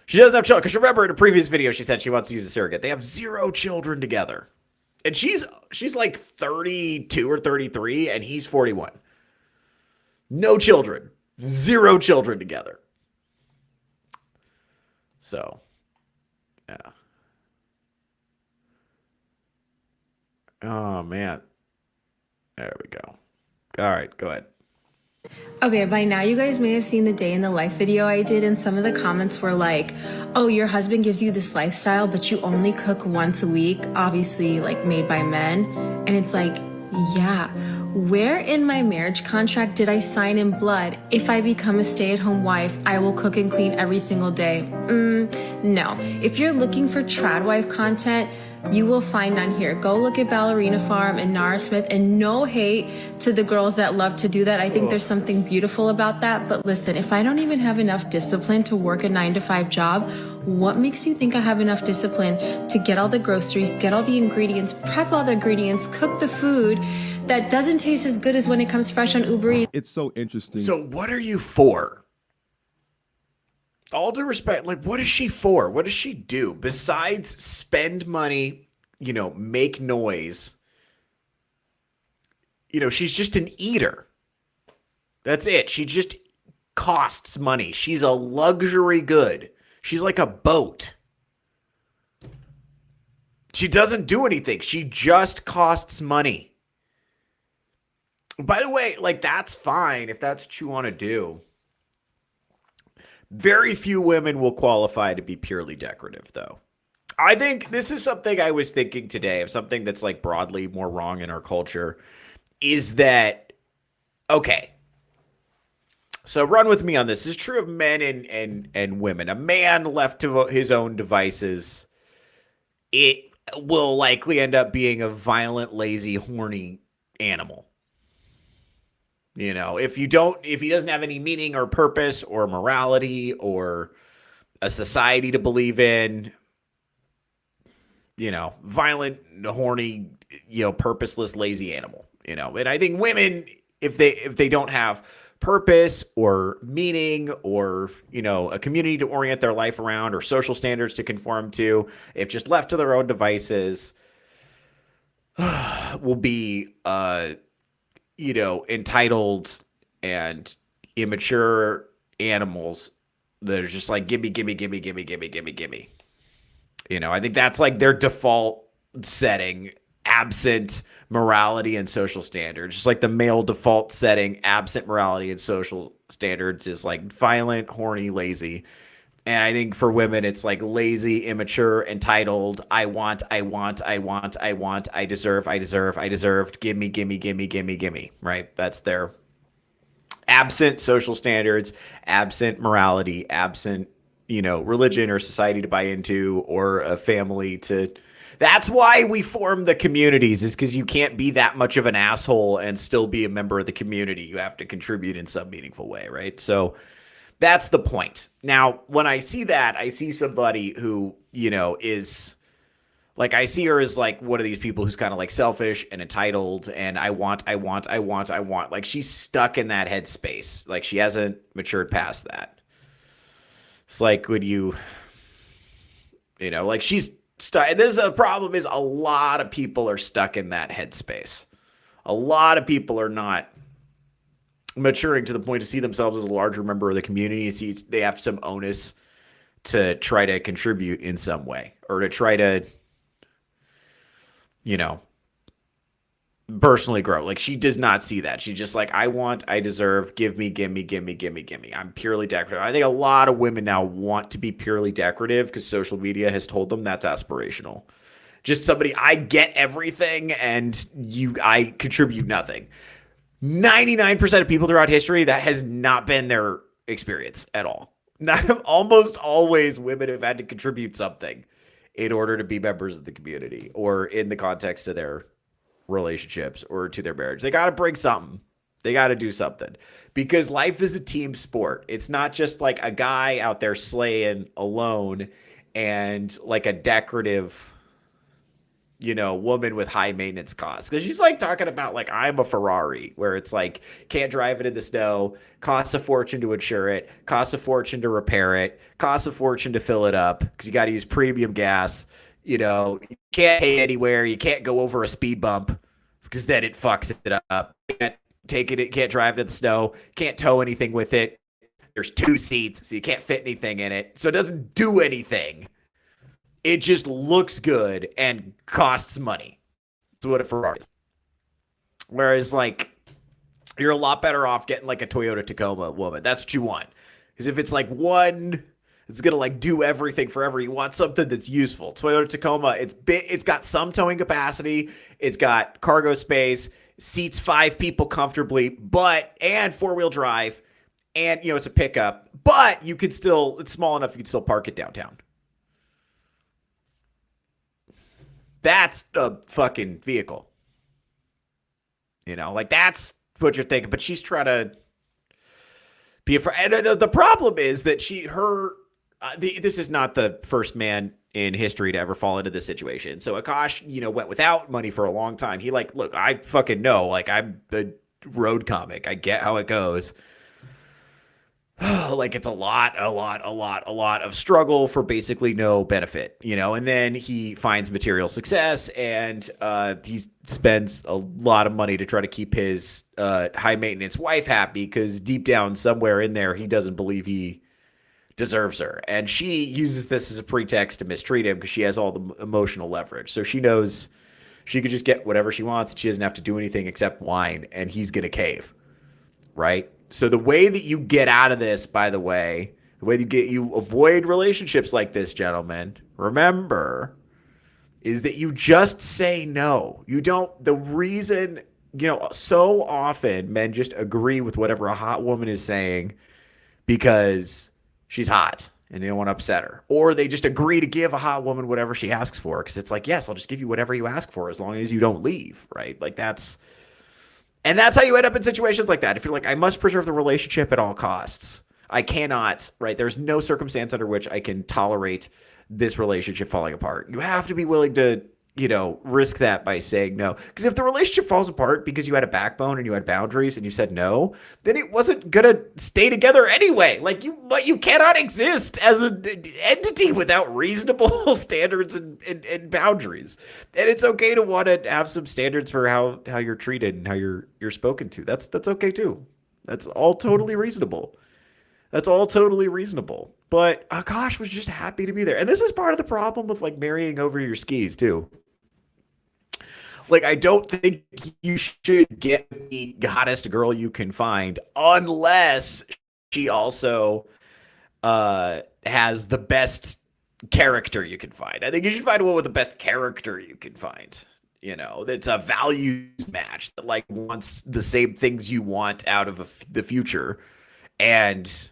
She doesn't have children because remember in a previous video she said she wants to use a surrogate. They have 0 children together. And she's like 32 or 33 and he's 41. No children. 0 children together. So, yeah. Oh, man. There we go. All right, go ahead. Okay, by now you guys may have seen the day in the life video I did, and some of the comments were like, oh, your husband gives you this lifestyle, but you only cook once a week, obviously like made by men. And it's like, yeah, where in my marriage contract did I sign in blood, if I become a stay-at-home wife, I will cook and clean every single day? No. If you're looking for trad wife content, you will find none here. Go look at Ballerina Farm and Nara Smith, and no hate to the girls that love to do that. I think there's something beautiful about that. But listen, if I don't even have enough discipline to work a 9-to-5 job, what makes you think I have enough discipline to get all the groceries, get all the ingredients, prep all the ingredients, cook the food that doesn't taste as good as when it comes fresh on Uber Eats? It's so interesting. So what are you for? All due respect, like, what is she for? What does she do besides spend money, make noise? She's just an eater. That's it. She just costs money. She's a luxury good. She's like a boat. She doesn't do anything. She just costs money. By the way, like, that's fine if that's what you want to do. Very few women will qualify to be purely decorative, though. I think this is something I was thinking today of something that's like broadly more wrong in our culture is that, okay, so run with me on this. This is true of men and women. A man left to his own devices, it will likely end up being a violent, lazy, horny animal. If he doesn't have any meaning or purpose or morality or a society to believe in, violent, horny, purposeless, lazy animal, and I think women, if they don't have purpose or meaning or, a community to orient their life around or social standards to conform to, if just left to their own devices, will be, entitled and immature animals that are just like, gimme, gimme, gimme, gimme, gimme, gimme, gimme. I think that's like their default setting, absent morality and social standards. Just like the male default setting, absent morality and social standards, is like violent, horny, lazy. And I think for women, it's like lazy, immature, entitled. I want, I deserve. Gimme, gimme, gimme, gimme, gimme. Right? That's their absent social standards, absent morality, absent, religion or society to buy into or a family to. That's why we form the communities, is because you can't be that much of an asshole and still be a member of the community. You have to contribute in some meaningful way, right? So that's the point. Now, when I see that, I see somebody who, is like, I see her as like one of these people who's kind of like selfish and entitled and I want. Like, she's stuck in that headspace. Like, she hasn't matured past that. It's like, would you, like, she's stuck. This is a problem, is a lot of people are stuck in that headspace. A lot of people are not maturing to the point to see themselves as a larger member of the community. See, they have some onus to try to contribute in some way or to try to, personally grow. Like, she does not see that. She's just like, I want, I deserve, give me, gimme, gimme, gimme, gimme. I'm purely decorative. I think a lot of women now want to be purely decorative because social media has told them that's aspirational. Just somebody, I get everything and I contribute nothing. 99% of people throughout history, that has not been their experience at all. Almost always women have had to contribute something in order to be members of the community or in the context of their relationships or to their marriage. They got to bring something. They got to do something because life is a team sport. It's not just like a guy out there slaying alone and like a decorative, woman with high maintenance costs. Because she's like talking about like I'm a Ferrari, where it's like can't drive it in the snow, costs a fortune to insure it, costs a fortune to repair it, costs a fortune to fill it up because you got to use premium gas. You can't hit anywhere, you can't go over a speed bump because then it fucks it up. You can't take it, can't drive it in the snow, can't tow anything with it. There's 2 seats, so you can't fit anything in it. So it doesn't do anything. It just looks good and costs money. That's what a Ferrari is. Whereas, like, you're a lot better off getting, like, a Toyota Tacoma woman. That's what you want. Because if it's, like, one, it's going to, like, do everything forever. You want something that's useful. Toyota Tacoma, it's got some towing capacity. It's got cargo space. Seats 5 people comfortably, and 4-wheel drive. And, it's a pickup. But you could still, it's small enough you could still park it downtown. That's a fucking vehicle. Like that's what you're thinking. But she's trying to be a friend. And the problem is that this is not the first man in history to ever fall into this situation. So Akaash, went without money for a long time. He look, I fucking know. Like I'm a road comic. I get how it goes. Like it's a lot of struggle for basically no benefit, and then he finds material success and he spends a lot of money to try to keep his high maintenance wife happy because deep down somewhere in there he doesn't believe he deserves her, and she uses this as a pretext to mistreat him because she has all the emotional leverage. So she knows she could just get whatever she wants. She doesn't have to do anything except whine, and he's gonna cave, right? So the way that you get out of this, by the way, the way you avoid relationships like this, gentlemen, remember, is that you just say no. You don't, the reason, so often men just agree with whatever a hot woman is saying because she's hot and they don't want to upset her. Or they just agree to give a hot woman whatever she asks for because it's like, yes, I'll just give you whatever you ask for as long as you don't leave, right? Like that's how you end up in situations like that. If you're like, I must preserve the relationship at all costs. I cannot, right? There's no circumstance under which I can tolerate this relationship falling apart. You have to be willing to, risk that by saying no. Because if the relationship falls apart because you had a backbone and you had boundaries and you said no, then it wasn't going to stay together anyway. Like you cannot exist as an entity without reasonable standards and boundaries. And it's okay to want to have some standards for how you're treated and how you're spoken to. That's okay too. That's all totally reasonable. That's all totally reasonable. But Akaash was just happy to be there. And this is part of the problem with like marrying over your skis too. Like, I don't think you should get the hottest girl you can find unless she also has the best character you can find. I think you should find one with the best character you can find. That's a values match that like wants the same things you want out of the future and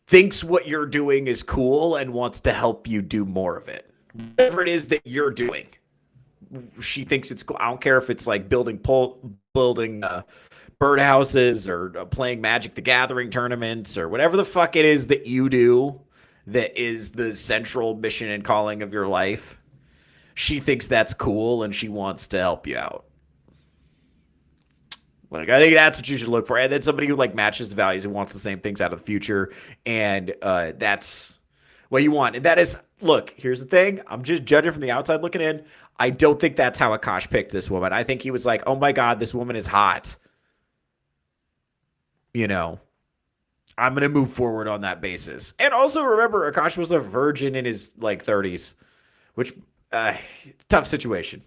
thinks what you're doing is cool and wants to help you do more of it. Whatever it is that you're doing. She thinks it's cool. I don't care if it's like building birdhouses or playing Magic the Gathering tournaments or whatever the fuck it is that you do that is the central mission and calling of your life. She thinks that's cool and she wants to help you out. Like, I think that's what you should look for. And then somebody who like matches the values and wants the same things out of the future. And that's what you want. And that is, look, here's the thing. I'm just judging from the outside looking in. I don't think that's how Akaash picked this woman. I think he was like, oh my God, this woman is hot. I'm going to move forward on that basis. And also remember, Akaash was a virgin in his like 30s, which tough situation.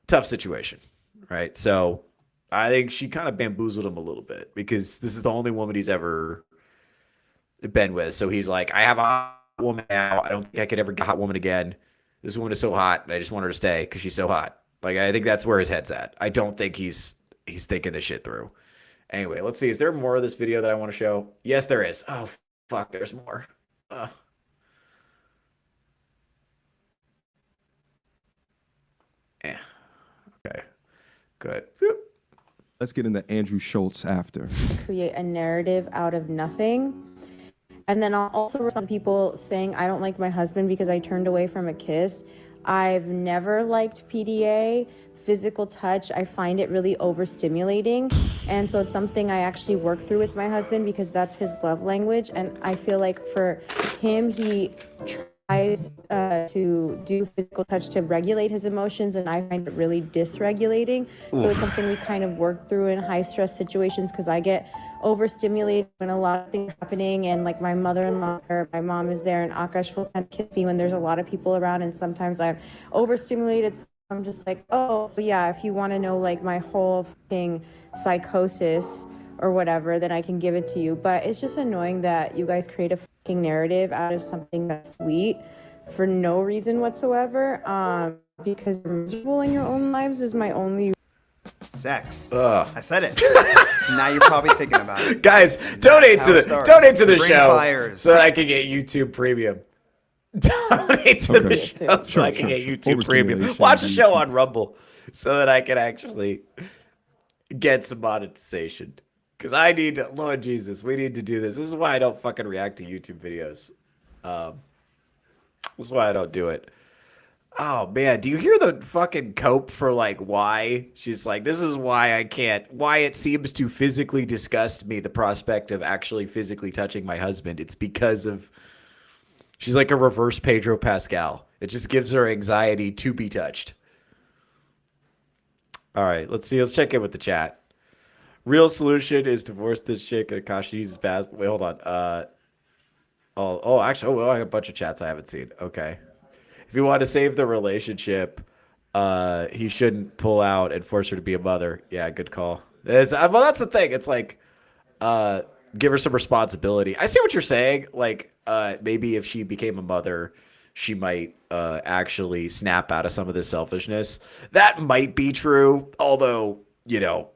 Tough situation, right? So I think she kind of bamboozled him a little bit because this is the only woman he's ever been with. So he's like, I have a hot woman now. I don't think I could ever get a hot woman again. This woman is so hot, and I just want her to stay because she's so hot. Like, I think that's where his head's at. I don't think he's thinking this shit through. Anyway, let's see. Is there more of this video that I want to show? Yes, there is. Oh, fuck, there's more. Yeah. Okay. Good. Let's get into Andrew Schultz after. Create a narrative out of nothing. And then I'll also respond to people saying, I don't like my husband because I turned away from a kiss. I've never liked PDA, physical touch. I find it really overstimulating. And so it's something I actually work through with my husband because that's his love language. And I feel like for him, he tries to do physical touch to regulate his emotions, and I find it really dysregulating. So it's something we kind of work through in high stress situations because I get overstimulated when a lot of things are happening, and like my mother-in-law or my mom is there, and Akaash will kind of kiss me when there's a lot of people around, and sometimes I'm overstimulated. So I'm just like, oh, so yeah, if you want to know like my whole fucking psychosis or whatever, then I can give it to you. But it's just annoying that you guys create a fucking narrative out of something that's sweet for no reason whatsoever. Because you're miserable in your own lives is my only. Sex. Ugh. I said it. Now you're probably thinking about it. Guys, donate to the Bring show fires. so that I can get YouTube Premium. Donate to the show so I can get YouTube Premium. Watch the show on Rumble so that I can actually get some monetization. Because I need to, Lord Jesus, we need to do this. This is why I don't fucking react to YouTube videos. This is why I don't do it. Oh, man. Do you hear the fucking cope for, like, why? She's like, this is why I can't. Why it seems to physically disgust me, the prospect of actually physically touching my husband. It's because of. She's like a reverse Pedro Pascal. It just gives her anxiety to be touched. All right. Let's see. Let's check in with the chat. Real solution is divorce this chick and Akaash uses bad. Wait, hold on. Actually, I got a bunch of chats I haven't seen. Okay. If you want to save the relationship, he shouldn't pull out and force her to be a mother. Yeah, good call. Well, that's the thing. It's like, give her some responsibility. I see what you're saying. Like, maybe if she became a mother, she might actually snap out of some of this selfishness. That might be true. Although, you know,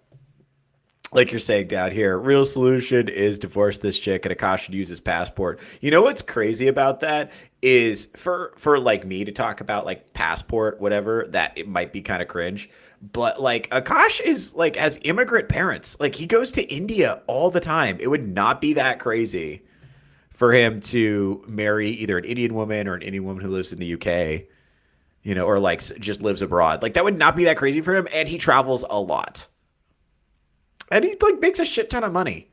like you're saying down here, real solution is divorce this chick and Akaash should use his passport. You know what's crazy about that is for like me to talk about like passport, whatever, that it might be kind of cringe. But like Akaash is like has immigrant parents. Like he goes to India all the time. It would not be that crazy for him to marry either an Indian woman or an Indian woman who lives in the UK, you know, or like just lives abroad. Like that would not be that crazy for him. And he travels a lot. And he like makes a shit ton of money.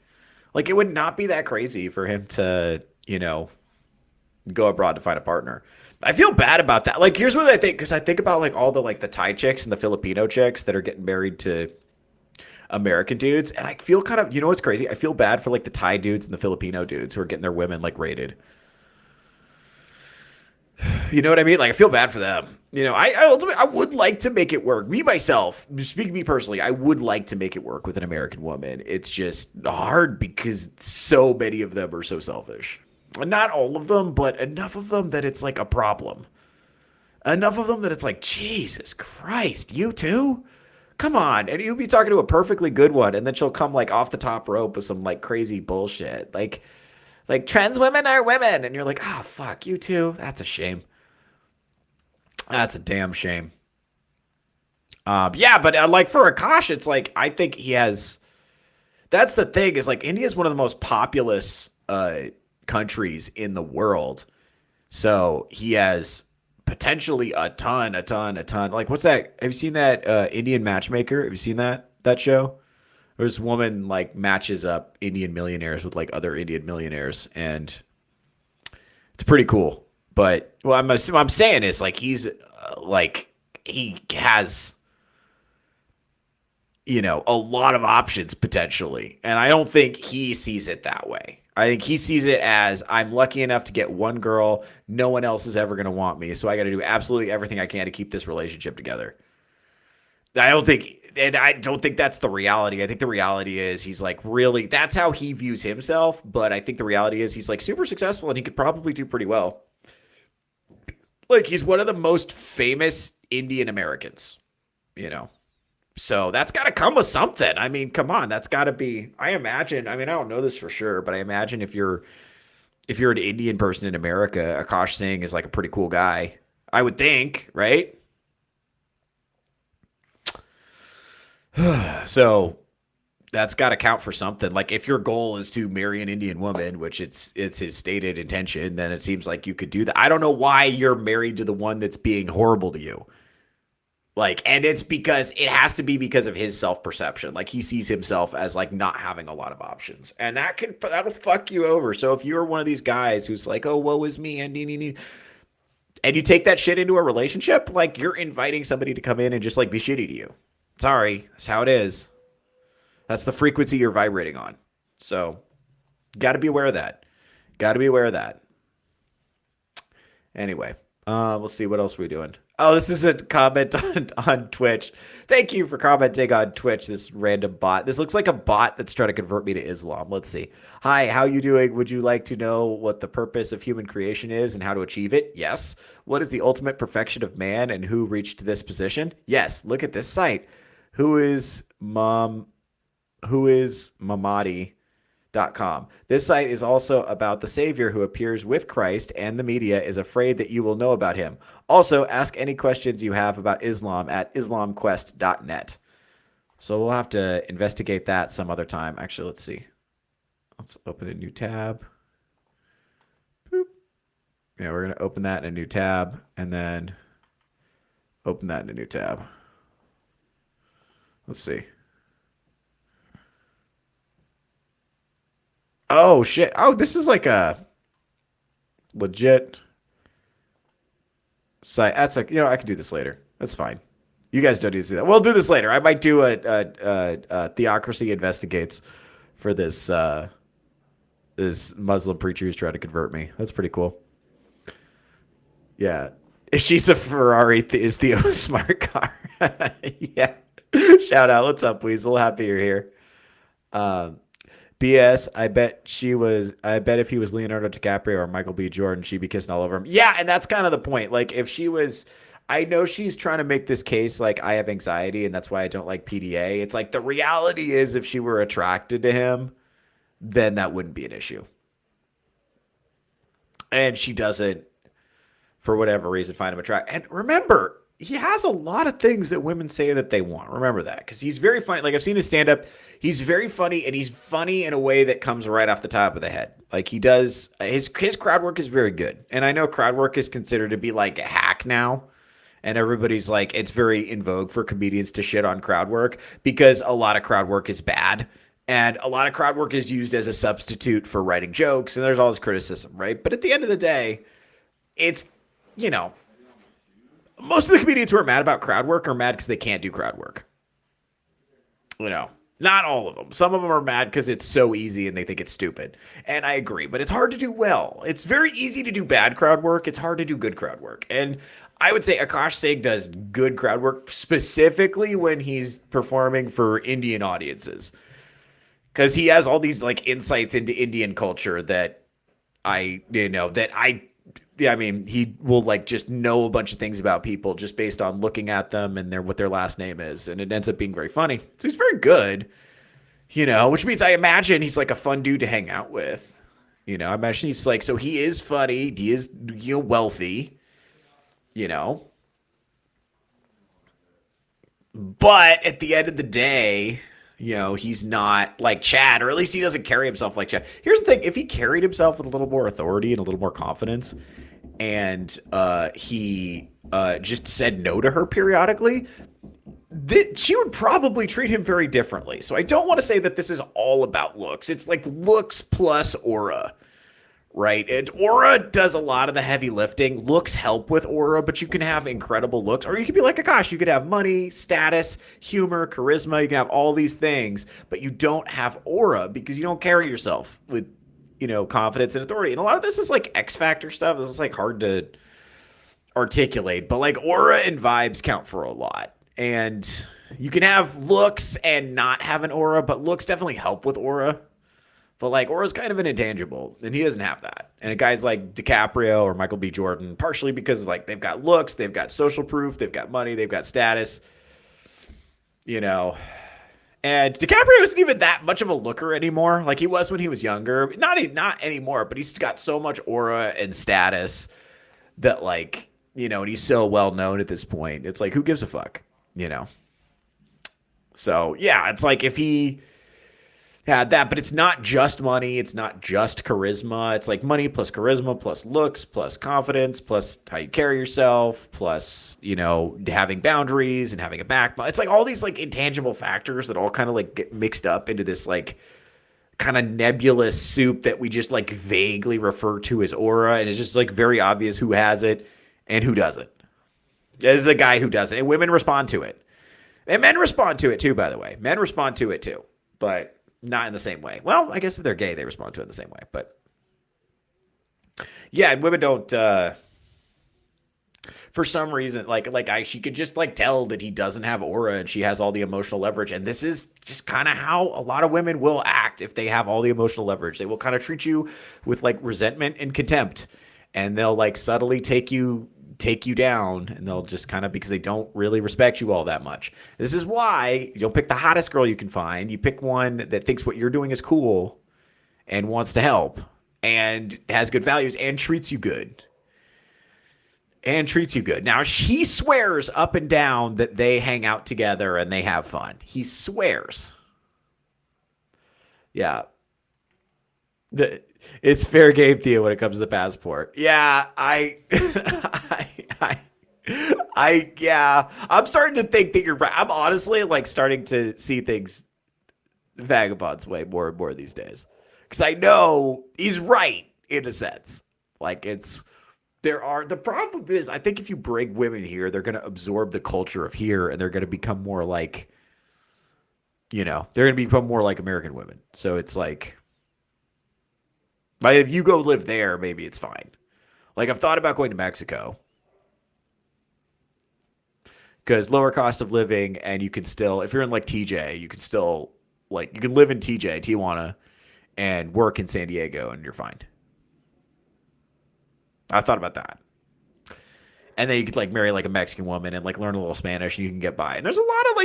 Like it would not be that crazy for him to, you know, go abroad to find a partner. I feel bad about that. Like here's what I think, because I think about like all the like the Thai chicks and the Filipino chicks that are getting married to American dudes, and I feel kind of, you know what's crazy? I feel bad for like the Thai dudes and the Filipino dudes who are getting their women like raided. You know what I mean? Like I feel bad for them. You know, I ultimately I would like to make it work. Me myself, speaking to me personally, I would like to make it work with an American woman. It's just hard because so many of them are so selfish. Not all of them, but enough of them that it's like a problem. Enough of them that it's like, Jesus Christ, you too? Come on. And you'll be talking to a perfectly good one, and then she'll come like off the top rope with some like crazy bullshit. Like trans women are women. And you're like, oh, fuck, you too? That's a shame. That's a damn shame. Yeah, but like for Akaash, it's like, I think he has, that's the thing is like India is one of the most populous countries in the world. So he has potentially a ton. Like what's that? Have you seen that Indian Matchmaker? Have you seen that show? Where this woman like matches up Indian millionaires with like other Indian millionaires, and it's pretty cool. But what I'm saying is like he's like he has, you know, a lot of options potentially, and I don't think he sees it that way. I think he sees it as I'm lucky enough to get one girl. No one else is ever going to want me, so I got to do absolutely everything I can to keep this relationship together. I don't think that's the reality. I think the reality is he's like really, that's how he views himself. But I think the reality is he's like super successful and he could probably do pretty well. Like he's one of the most famous Indian Americans, you know. So that's got to come with something. I mean, come on, that's got to be, I imagine, I mean, I don't know this for sure, but I imagine if you're an Indian person in America, Akaash Singh is like a pretty cool guy. I would think, right? So That's got to count for something. Like if your goal is to marry an Indian woman, which it's his stated intention, then it seems like you could do that. I don't know why you're married to the one that's being horrible to you. Like, and it's because it has to be because of his self-perception. Like he sees himself as like not having a lot of options, and that'll fuck you over. So if you're one of these guys who's like, oh, woe is me, and you take that shit into a relationship, like you're inviting somebody to come in and just like be shitty to you. Sorry, that's how it is. That's the frequency you're vibrating on. So, got to be aware of that. Got to be aware of that. Anyway, we'll see what else we're doing. Oh, this is a comment on Twitch. Thank you for commenting on Twitch, this random bot. This looks like a bot that's trying to convert me to Islam. Let's see. Hi, how you doing? Would you like to know what the purpose of human creation is and how to achieve it? Yes. What is the ultimate perfection of man and who reached this position? Yes. Look at this site. Who is Mamadi.com. This site is also about the Savior who appears with Christ, and the media is afraid that you will know about him. Also, ask any questions you have about Islam at islamquest.net. So we'll have to investigate that some other time. Actually, let's see. Let's open a new tab. Boop. Yeah, we're going to open that in a new tab, and then open that in a new tab. Let's see. Oh, shit. Oh, this is like a legit site. That's like, I can do this later. That's fine. You guys don't need to see that. We'll do this later. I might do a Theocracy Investigates for this this Muslim preacher who's trying to convert me. That's pretty cool. Yeah. If she's a Ferrari, is Theo a smart car? Yeah. Shout out. What's up, Weasel? Happy you're here. BS, I bet if he was Leonardo DiCaprio or Michael B. Jordan, she'd be kissing all over him. Yeah, and that's kind of the point. Like, if she was, I know she's trying to make this case like I have anxiety and that's why I don't like PDA. It's like the reality is if she were attracted to him, then that wouldn't be an issue. And she doesn't, for whatever reason, find him attractive. And remember, he has a lot of things that women say that they want. Remember that, because he's very funny. Like, I've seen his stand-up. He's very funny, and he's funny in a way that comes right off the top of the head. Like, he does, his crowd work is very good. And I know crowd work is considered to be like a hack now. And everybody's like, it's very in vogue for comedians to shit on crowd work because a lot of crowd work is bad. And a lot of crowd work is used as a substitute for writing jokes. And there's all this criticism, right? But at the end of the day, it's, most of the comedians who are mad about crowd work are mad because they can't do crowd work. Not all of them. Some of them are mad because it's so easy and they think it's stupid. And I agree, but it's hard to do well. It's very easy to do bad crowd work. It's hard to do good crowd work. And I would say Akaash Singh does good crowd work specifically when he's performing for Indian audiences. Because he has all these like insights into Indian culture that he will like just know a bunch of things about people just based on looking at them and what their last name is. And it ends up being very funny. So he's very good, which means I imagine he's like a fun dude to hang out with. I imagine he's like, so he is funny. He is, wealthy, but at the end of the day, he's not like Chad, or at least he doesn't carry himself like Chad. Here's the thing. If he carried himself with a little more authority and a little more confidence, and he just said no to her periodically, she would probably treat him very differently. So I don't want to say that this is all about looks. It's like looks plus aura, right? And aura does a lot of the heavy lifting. Looks help with aura, but you can have incredible looks. Or you could be like Akaash. You could have money, status, humor, charisma. You can have all these things, but you don't have aura because you don't carry yourself with confidence and authority. And a lot of this is like X Factor stuff. This is like hard to articulate, but like aura and vibes count for a lot. And you can have looks and not have an aura, but looks definitely help with aura. But like aura's kind of an intangible, and he doesn't have that. And guys like DiCaprio or Michael B. Jordan, partially because like they've got looks, they've got social proof, they've got money, they've got status, And DiCaprio isn't even that much of a looker anymore. Like he was when he was younger. Not anymore, but he's got so much aura and status that like, and he's so well known at this point. It's like, who gives a fuck, So, yeah, it's like if he had that, but it's not just money. It's not just charisma. It's like money plus charisma plus looks plus confidence plus how you carry yourself plus, you know, having boundaries and having a backbone. It's like all these like intangible factors that all kind of like get mixed up into this like kind of nebulous soup that we just like vaguely refer to as aura. And it's just like very obvious who has it and who doesn't. There's a guy who doesn't, and women respond to it. And men respond to it too, by the way. Men respond to it too, but not in the same way. Well, I guess if they're gay, they respond to it in the same way. But yeah, women don't. For some reason, she could just like tell that he doesn't have aura, and she has all the emotional leverage. And this is just kind of how a lot of women will act if they have all the emotional leverage. They will kind of treat you with like resentment and contempt, and they'll like subtly take you down, and they'll just kind of, because they don't really respect you all that much. This is why you don't pick the hottest girl you can find. You pick one that thinks what you're doing is cool and wants to help and has good values and treats you good. Now, he swears up and down that they hang out together and they have fun. He swears. Yeah. It's fair game, Theo, when it comes to the passport. Yeah, yeah, I'm starting to think that you're right. I'm honestly like starting to see things Vagabond's way more and more these days, because I know he's right in a sense. Like the problem is, I think if you bring women here, they're going to absorb the culture of here, and they're going to become more like, they're going to become more like American women. So it's like, if you go live there, maybe it's fine. Like, I've thought about going to Mexico because lower cost of living, and you can still, if you're in like TJ, you can still you can live in Tijuana, and work in San Diego, and you're fine. I thought about that. And then you could like marry like a Mexican woman and like learn a little Spanish, and you can get by. And there's a lot of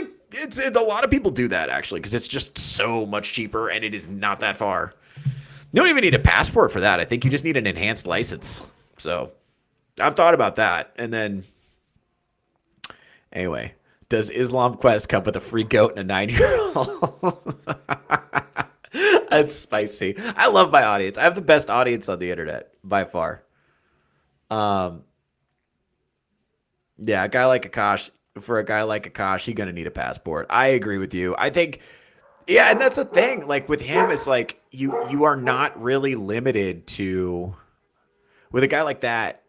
a lot of people do that actually, because it's just so much cheaper, and it is not that far. You don't even need a passport for that. I think you just need an enhanced license. So I've thought about that. And then, anyway, does Islam Quest come with a free goat and a 9-year-old? That's spicy. I love my audience. I have the best audience on the internet by far. Yeah, a guy like Akaash, he's going to need a passport. I agree with you. I think, yeah, and that's the thing. Like with him, it's like you are not really limited to, with a guy like that,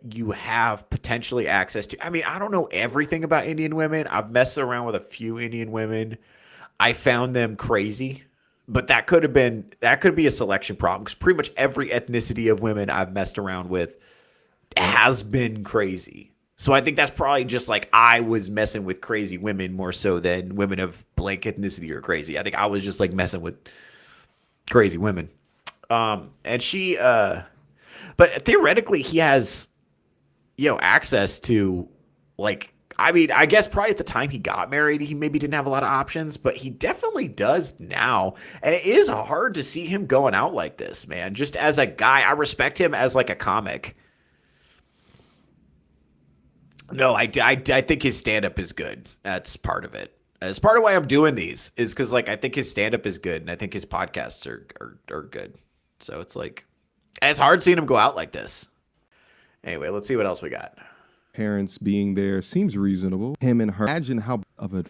you have potentially access to, I don't know everything about Indian women. I've messed around with a few Indian women. I found them crazy, but that could be a selection problem, because pretty much every ethnicity of women I've messed around with has been crazy. So I think that's probably just like I was messing with crazy women more so than women of blank ethnicity are crazy. I think I was just like messing with crazy women. And she, but theoretically he has, access to like, I guess probably at the time he got married, he maybe didn't have a lot of options, but he definitely does now. And it is hard to see him going out like this, man. Just as a guy, I respect him as like a comic. No, I think his stand-up is good. That's part of it. As part of why I'm doing these is because like I think his stand-up is good, and I think his podcasts are good. So it's like, it's hard seeing him go out like this. Anyway, let's see what else we got. Parents being there seems reasonable. Him and her. Imagine how of a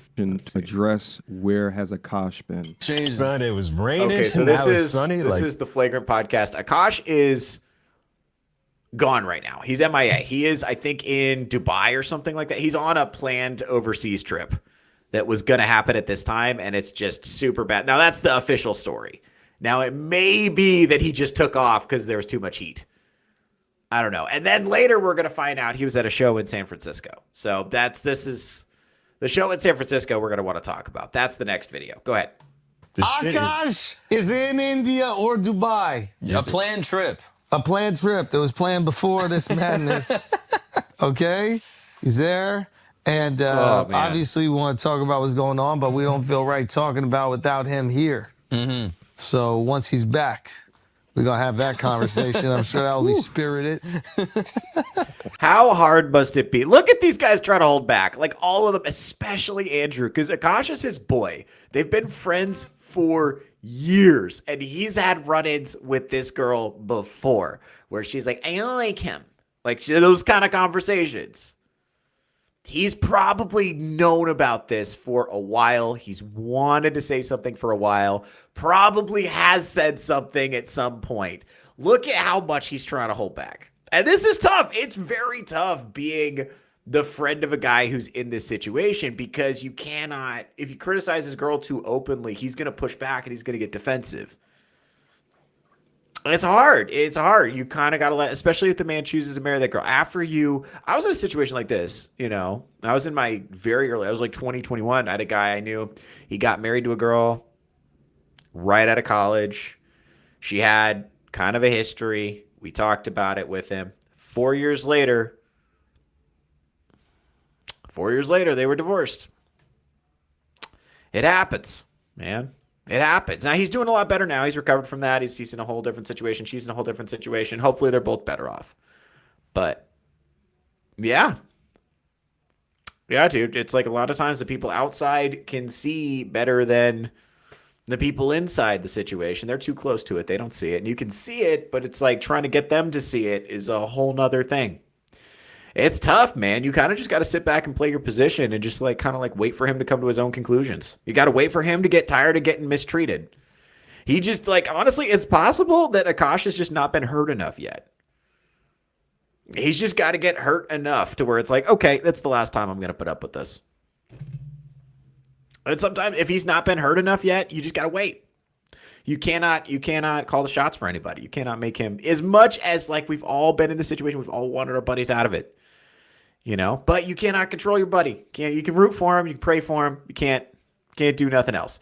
address where has Akaash been? Changed, son. It was raining. Okay, so now it's sunny. This is the Flagrant Podcast. Akaash is gone right now. He's MIA. He is, I think, in Dubai or something like that. He's on a planned overseas trip that was going to happen at this time, and it's just super bad. Now, that's the official story. Now, it may be that he just took off because there was too much heat. I don't know. And then later we're going to find out he was at a show in San Francisco. So this is the show in San Francisco we're going to want to talk about. That's the next video. Go ahead. Akaash is in India or Dubai. A planned trip. A planned trip that was planned before this madness. Okay? He's there. And obviously we want to talk about what's going on, but we don't feel right talking about without him here. Mm-hmm. So once he's back, We're going to have that conversation. I'm sure that will be spirited. How hard must it be? Look at these guys trying to hold back. Like all of them, especially Andrew, because Akaash is his boy. They've been friends for years, and he's had run-ins with this girl before where she's like, I don't like him. Like those kind of conversations. He's probably known about this for a while. He's wanted to say something for a while. Probably has said something at some point. Look at how much he's trying to hold back. And this is tough. It's very tough being the friend of a guy who's in this situation because you cannot, if you criticize his girl too openly, he's going to push back and he's going to get defensive. It's hard. It's hard. You kind of got to let, especially if the man chooses to marry that girl. After you, I was in a situation like this, you know. I was in my very early, I was like 2021. I had a guy I knew. He got married to a girl right out of college. She had kind of a history. We talked about it with him. 4 years later, they were divorced. It happens, man. It happens. Now, he's doing a lot better now. He's recovered from that. He's in a whole different situation. She's in a whole different situation. Hopefully, they're both better off. But, yeah. Yeah, dude. It's like a lot of times the people outside can see better than the people inside the situation. They're too close to it. They don't see it. And you can see it, but it's like trying to get them to see it is a whole nother thing. It's tough, man. You kind of just got to sit back and play your position and just like kind of like wait for him to come to his own conclusions. You got to wait for him to get tired of getting mistreated. He just like, honestly, it's possible that Akaash has just not been hurt enough yet. He's just got to get hurt enough to where it's like, okay, that's the last time I'm going to put up with this. And sometimes if he's not been hurt enough yet, you just got to wait. You cannot call the shots for anybody. You cannot make him, as much as like we've all been in this situation, we've all wanted our buddies out of it. You know, but you cannot control your buddy. You can root for him, you can pray for him, you can't do nothing else.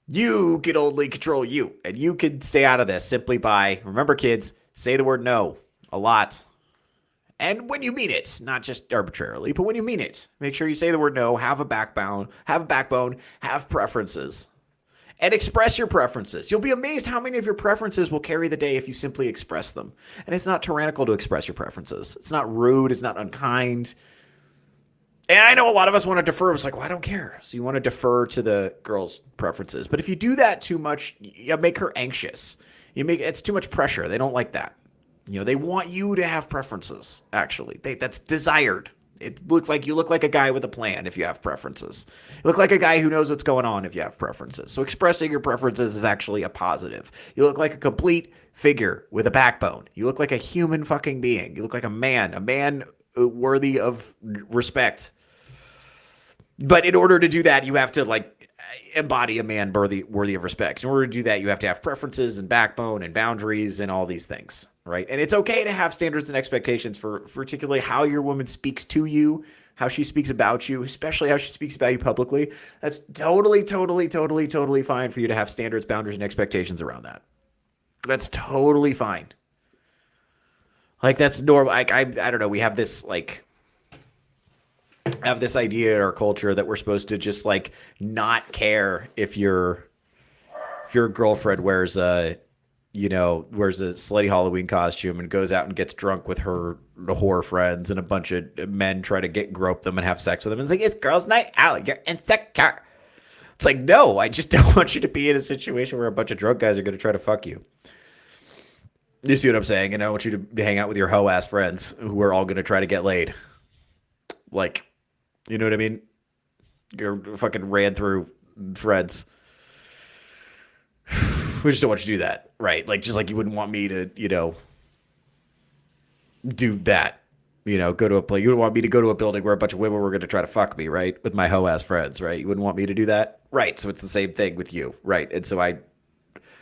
You can only control you, and you can stay out of this simply by, remember kids, say the word no a lot. And when you mean it, not just arbitrarily, but when you mean it, make sure you say the word no, have a backbone, have preferences. And express your preferences. You'll be amazed how many of your preferences will carry the day if you simply express them. And it's not tyrannical to express your preferences. It's not rude. It's not unkind. And I know a lot of us want to defer. It's like, well, I don't care. So you want to defer to the girl's preferences. But if you do that too much, you make her anxious. It's too much pressure. They don't like that. You know, they want you to have preferences, actually. That's desired. It looks like you look like a guy with a plan if you have preferences. You look like a guy who knows what's going on if you have preferences. So expressing your preferences is actually a positive. You look like a complete figure with a backbone. You look like a human fucking being. You look like a man worthy of respect. But in order to do that, you have to like embody a man worthy of respect. In order to do that, you have to have preferences and backbone and boundaries and all these things. Right. And it's okay to have standards and expectations for particularly how your woman speaks to you, how she speaks about you, especially how she speaks about you publicly. That's totally fine for you to have standards, boundaries, and expectations around that. That's totally fine. Like that's normal. I don't know. We have this idea in our culture that we're supposed to just like not care if your girlfriend wears a slutty Halloween costume and goes out and gets drunk with her whore friends and a bunch of men try to grope them and have sex with them. And it's like, it's girls' night out. You're insecure. It's like, no, I just don't want you to be in a situation where a bunch of drunk guys are going to try to fuck you. You see what I'm saying? And I want you to hang out with your hoe-ass friends who are all going to try to get laid. Like, you know what I mean? You're fucking ran through friends. We just don't want you to do that, right? Like, just like you wouldn't want me to, do that. Go to a place. You wouldn't want me to go to a building where a bunch of women were going to try to fuck me, right? With my hoe-ass friends, right? You wouldn't want me to do that? Right, so it's the same thing with you, right? And so I'm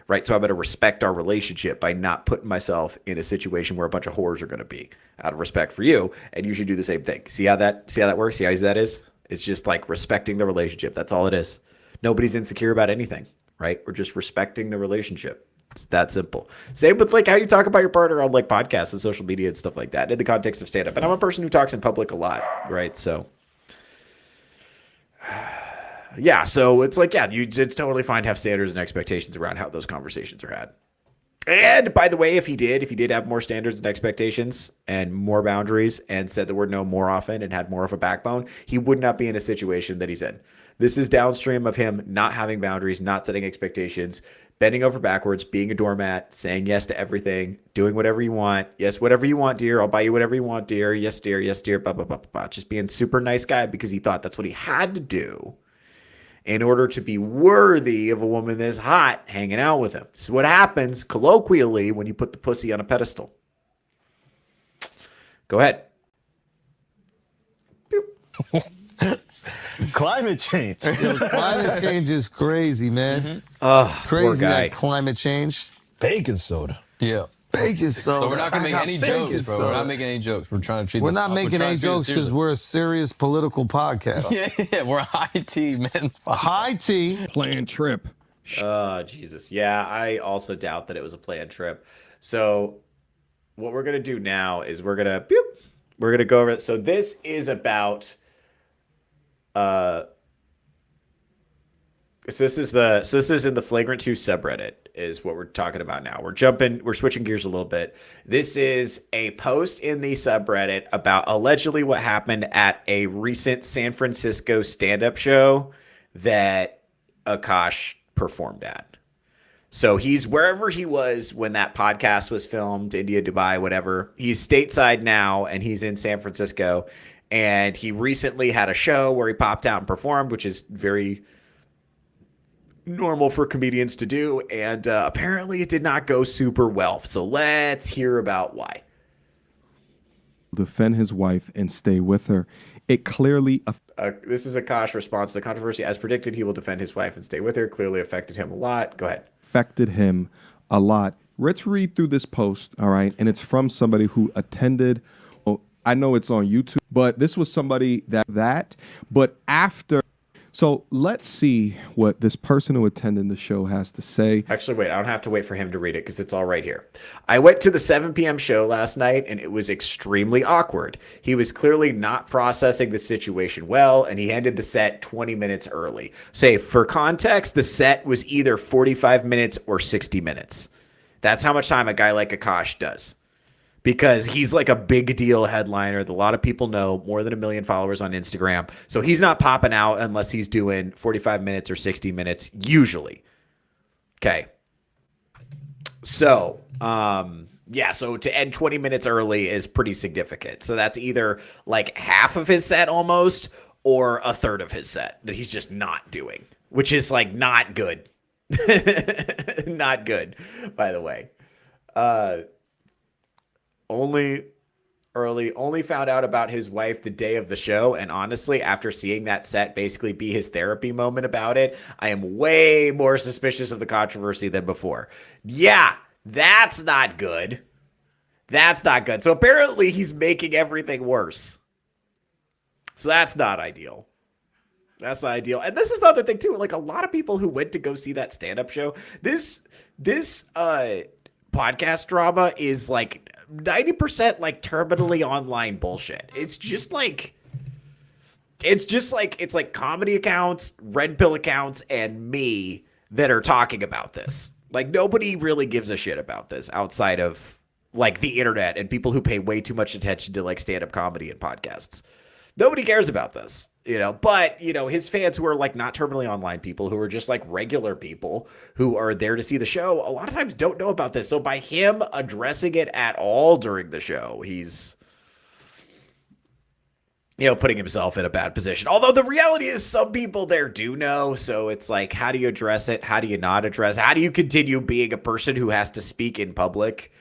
going to respect our relationship by not putting myself in a situation where a bunch of whores are going to be out of respect for you, and you should do the same thing. See how that works? See how easy that is? It's just like respecting the relationship. That's all it is. Nobody's insecure about anything. Right? We're just respecting the relationship. It's that simple. Same with like how you talk about your partner on like podcasts and social media and stuff like that in the context of stand-up. And I'm a person who talks in public a lot, right? So, yeah. So it's like, yeah, it's totally fine to have standards and expectations around how those conversations are had. And by the way, if he did have more standards and expectations and more boundaries and said the word no more often and had more of a backbone, he would not be in a situation that he's in. This is downstream of him not having boundaries, not setting expectations, bending over backwards, being a doormat, saying yes to everything, doing whatever you want. Yes, whatever you want, dear. I'll buy you whatever you want, dear. Yes, dear. Yes, dear. Blah, blah, blah, blah, blah. Just being super nice guy because he thought that's what he had to do in order to be worthy of a woman that's hot hanging out with him. This is what happens colloquially when you put the pussy on a pedestal. Go ahead. Climate change. Climate change is crazy, man. Oh, It's crazy that climate change. Baking soda. Yeah. Baking soda. So we're not gonna make any jokes, bro. soda. We're not making any jokes. We're trying to treat We're this. not making any jokes because we're a serious political podcast. Yeah, we're high tea, man. High tea. Planned trip. Oh, Jesus. Yeah, I also doubt that it was a planned trip. So what we're going to do now is we're going to go over it. So this is about so this is in the Flagrant 2 subreddit is what we're talking about now. We're switching gears a little bit. This is a post in the subreddit about allegedly what happened at a recent San Francisco stand-up show that Akaash performed at. So he's wherever he was when that podcast was filmed, India, Dubai, whatever. He's stateside now and he's in San Francisco. And he recently had a show where he popped out and performed, which is very normal for comedians to do. And apparently it did not go super well. So let's hear about why. Defend his wife and stay with her. It clearly this is Akaash response to the controversy. As predicted, he will defend his wife and stay with her. Clearly affected him a lot. Go ahead. affected him a lot. Let's read through this post, all right? And it's from somebody who attended. I know it's on YouTube, but this was somebody but after. So let's see what this person who attended the show has to say. Actually, wait, I don't have to wait for him to read it because it's all right here. I went to the 7 p.m. show last night and it was extremely awkward. He was clearly not processing the situation well and he ended the set 20 minutes early. Say, for context, the set was either 45 minutes or 60 minutes. That's how much time a guy like Akaash does. Because he's like a big deal headliner that a lot of people know, more than 1 million followers on Instagram. So he's not popping out unless he's doing 45 minutes or 60 minutes, usually. Okay. So, so to end 20 minutes early is pretty significant. So that's either like half of his set almost or a third of his set that he's just not doing, which is like not good. Not good, by the way. Only found out about his wife the day of the show, and honestly, after seeing that set basically be his therapy moment about it, I am way more suspicious of the controversy than before. Yeah, that's not good. That's not good. So apparently he's making everything worse. So that's not ideal. That's not ideal. And this is the other thing too, like a lot of people who went to go see that stand-up show, this podcast drama is like 90% like terminally online bullshit. It's like comedy accounts, red pill accounts, and me that are talking about this. Like nobody really gives a shit about this outside of like the internet and people who pay way too much attention to like stand-up comedy and podcasts. Nobody cares about this. But his fans who are like not terminally online people who are just like regular people who are there to see the show, a lot of times don't know about this. So by him addressing it at all during the show, he's, putting himself in a bad position. Although the reality is some people there do know. So it's like, how do you address it? How do you not address it? How do you continue being a person who has to speak in public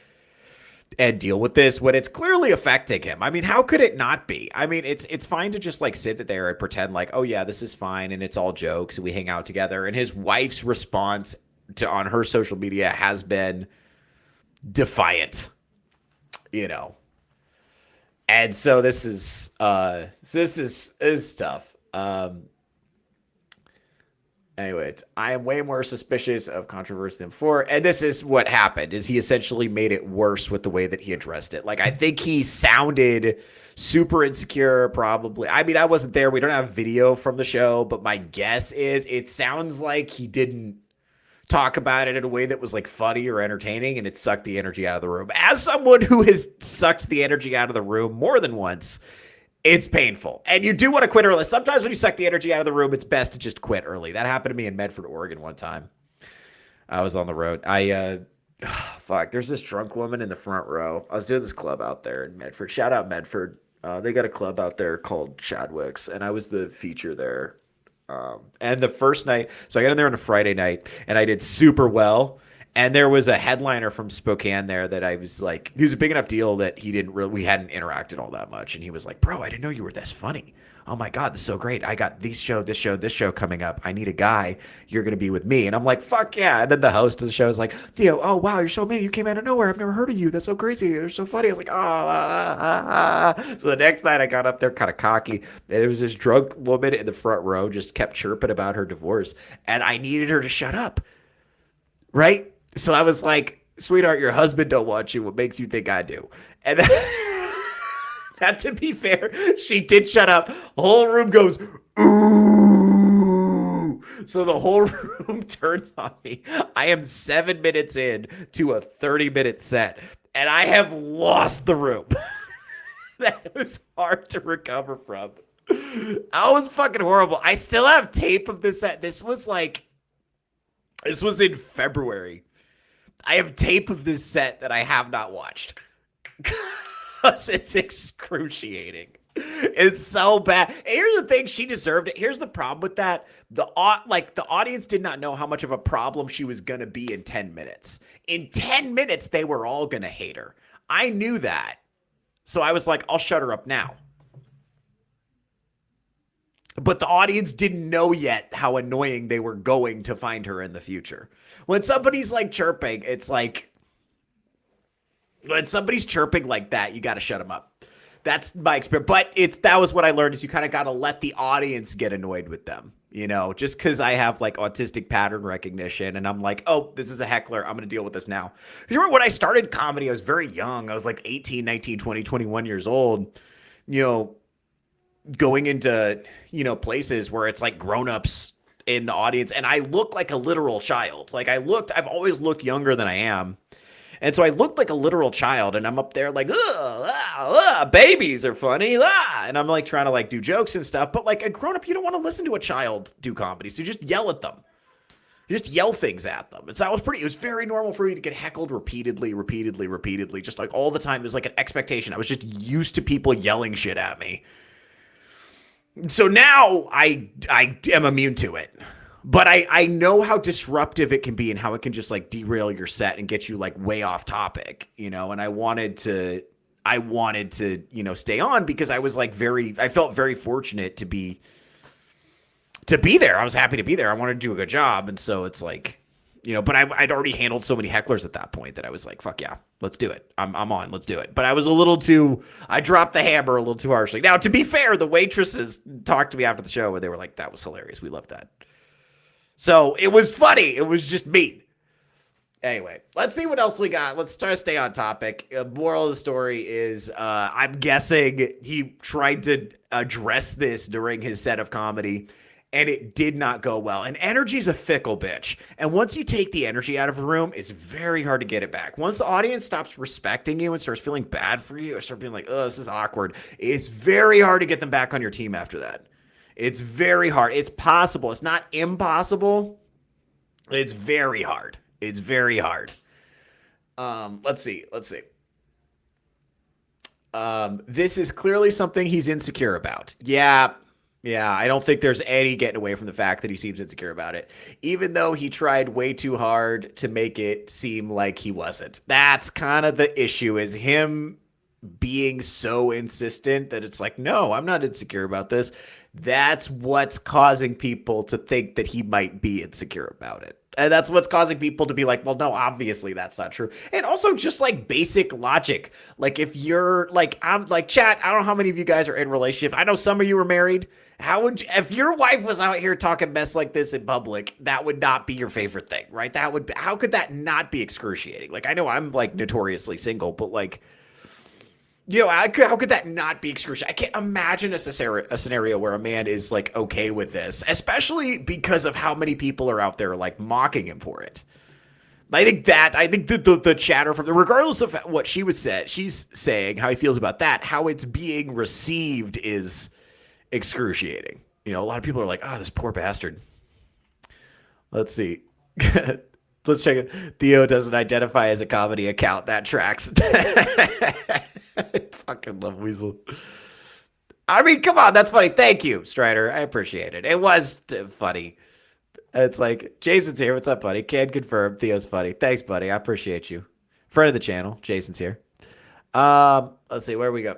and deal with this when it's clearly affecting him? I mean, how could it not be? I mean, it's fine to just like sit there and pretend like, oh yeah, this is fine and it's all jokes and we hang out together. And his wife's response on her social media has been defiant, And so this is tough. Anyway, I am way more suspicious of controversy than before. And this is what happened, is he essentially made it worse with the way that he addressed it. Like, I think he sounded super insecure, probably. I mean, I wasn't there. We don't have video from the show. But my guess is it sounds like he didn't talk about it in a way that was like funny or entertaining, and it sucked the energy out of the room. As someone who has sucked the energy out of the room more than once, it's painful. And you do want to quit early. Sometimes when you suck the energy out of the room, it's best to just quit early. That happened to me in Medford, Oregon one time. I was on the road. There's this drunk woman in the front row. I was doing this club out there in Medford. Shout out Medford. They got a club out there called Chadwick's, and I was the feature there. And the first night, so I got in there on a Friday night, and I did super well. And there was a headliner from Spokane there that I was like, he was a big enough deal that we hadn't interacted all that much. And he was like, bro, I didn't know you were this funny. Oh my God, this is so great. I got this show coming up. I need a guy. You're going to be with me. And I'm like, fuck yeah. And then the host of the show is like, Theo, oh wow, you're so amazing. You came out of nowhere. I've never heard of you. That's so crazy. You're so funny. I was like, So the next night I got up there kind of cocky. And there was this drunk woman in the front row just kept chirping about her divorce. And I needed her to shut up. Right? So I was like, sweetheart, your husband don't want you. What makes you think I do? And then, that, to be fair, she did shut up. The whole room goes, ooh. So the whole room turns on me. I am 7 minutes in to a 30-minute set, and I have lost the room. That was hard to recover from. That was fucking horrible. I still have tape of this set. This was in February. I have tape of this set that I have not watched. Because it's excruciating. It's so bad. And here's the thing, she deserved it. Here's the problem with that. The audience did not know how much of a problem she was going to be in 10 minutes. In 10 minutes, they were all going to hate her. I knew that. So I was like, I'll shut her up now. But the audience didn't know yet how annoying they were going to find her in the future. When somebody's like chirping, it's like, when somebody's chirping like that, you got to shut them up. That's my experience. But that was what I learned, is you kind of got to let the audience get annoyed with them. You know, just because I have like autistic pattern recognition and I'm like, oh, this is a heckler. I'm going to deal with this now. Because remember when I started comedy, I was very young. I was like 18, 19, 20, 21 years old, you know, going into, you know, places where it's like grown-ups in the audience, and I look like a literal child. Like I've always looked younger than I am. And so I looked like a literal child, and I'm up there like, babies are funny, and I'm like trying to like do jokes and stuff. But like a grown-up, you don't want to listen to a child do comedy, so you just yell at them. You just yell things at them. And so it was very normal for me to get heckled repeatedly, just like all the time. It was like an expectation. I was just used to people yelling shit at me. So now I am immune to it. But I know how disruptive it can be and how it can just like derail your set and get you like way off topic, you know, and I wanted to, you know, stay on because I was like I felt very fortunate to be there. I was happy to be there. I wanted to do a good job. And so it's like, you know, but I'd already handled so many hecklers at that point that I was like, fuck yeah, let's do it. I'm on, let's do it. But I dropped the hammer a little too harshly. Now, to be fair, the waitresses talked to me after the show and they were like, that was hilarious. We loved that. So it was funny. It was just mean. Anyway, let's see what else we got. Let's try to stay on topic. Moral of the story is I'm guessing he tried to address this during his set of comedy, and it did not go well. And energy's a fickle bitch. And once you take the energy out of a room, it's very hard to get it back. Once the audience stops respecting you and starts feeling bad for you or start being like, oh, this is awkward, it's very hard to get them back on your team after that. It's very hard. It's possible. It's not impossible. It's very hard. It's very hard. Let's see. This is clearly something he's insecure about. Yeah, I don't think there's any getting away from the fact that he seems insecure about it, even though he tried way too hard to make it seem like he wasn't. That's kind of the issue, is him being so insistent that it's like, no, I'm not insecure about this. That's what's causing people to think that he might be insecure about it. And that's what's causing people to be like, well, no, obviously that's not true. And also just like basic logic. Like if you're like, I'm like, chat, I don't know how many of you guys are in a relationship. I know some of you are married. If your wife was out here talking mess like this in public, that would not be your favorite thing, right? How could that not be excruciating? Like, I know I'm like notoriously single, but like, How could that not be excruciating? I can't imagine a scenario where a man is like okay with this, especially because of how many people are out there like mocking him for it. I think the chatter from regardless of what she's saying, how he feels about that, how it's being received is excruciating. A lot of people are like, oh, this poor bastard. Let's see. Let's check it. Theo doesn't identify as a comedy account. That tracks. I fucking love Weasel. I mean, come on. That's funny. Thank you, Strider. I appreciate it. It was funny. It's like, Jason's here. What's up, buddy? Can confirm. Theo's funny. Thanks, buddy. I appreciate you. Friend of the channel. Jason's here. Let's see. Where we go?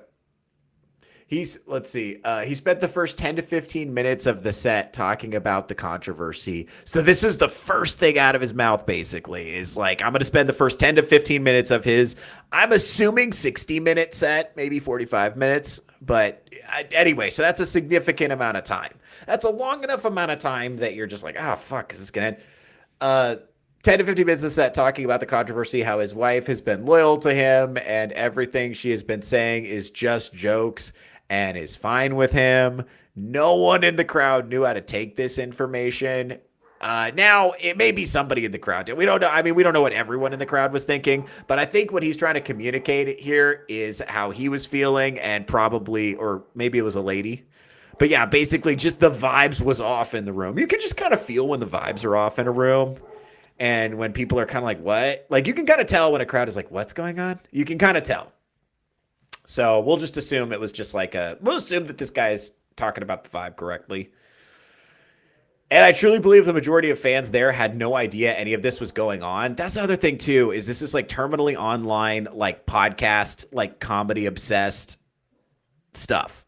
Let's see. He spent the first 10 to 15 minutes of the set talking about the controversy. So this is the first thing out of his mouth, basically, is like, I'm going to spend the first 10 to 15 minutes of his, I'm assuming 60-minute set, maybe 45 minutes. But anyway, so that's a significant amount of time. That's a long enough amount of time that you're just like, oh, fuck, is this going to end? 10 to 15 minutes of set talking about the controversy, how his wife has been loyal to him and everything she has been saying is just jokes and is fine with him. No one in the crowd knew how to take this information. Now, it may be somebody in the crowd. We don't know. I mean, we don't know what everyone in the crowd was thinking, but I think what he's trying to communicate here is how he was feeling and probably, or maybe it was a lady. But yeah, basically just the vibes was off in the room. You can just kind of feel when the vibes are off in a room. And when people are kind of like, what? Like, you can kind of tell when a crowd is like, what's going on? You can kind of tell. So we'll just assume it was just like we'll assume that this guy's talking about the vibe correctly. And I truly believe the majority of fans there had no idea any of this was going on. That's the other thing, too, is this is like terminally online, like podcast, like comedy obsessed stuff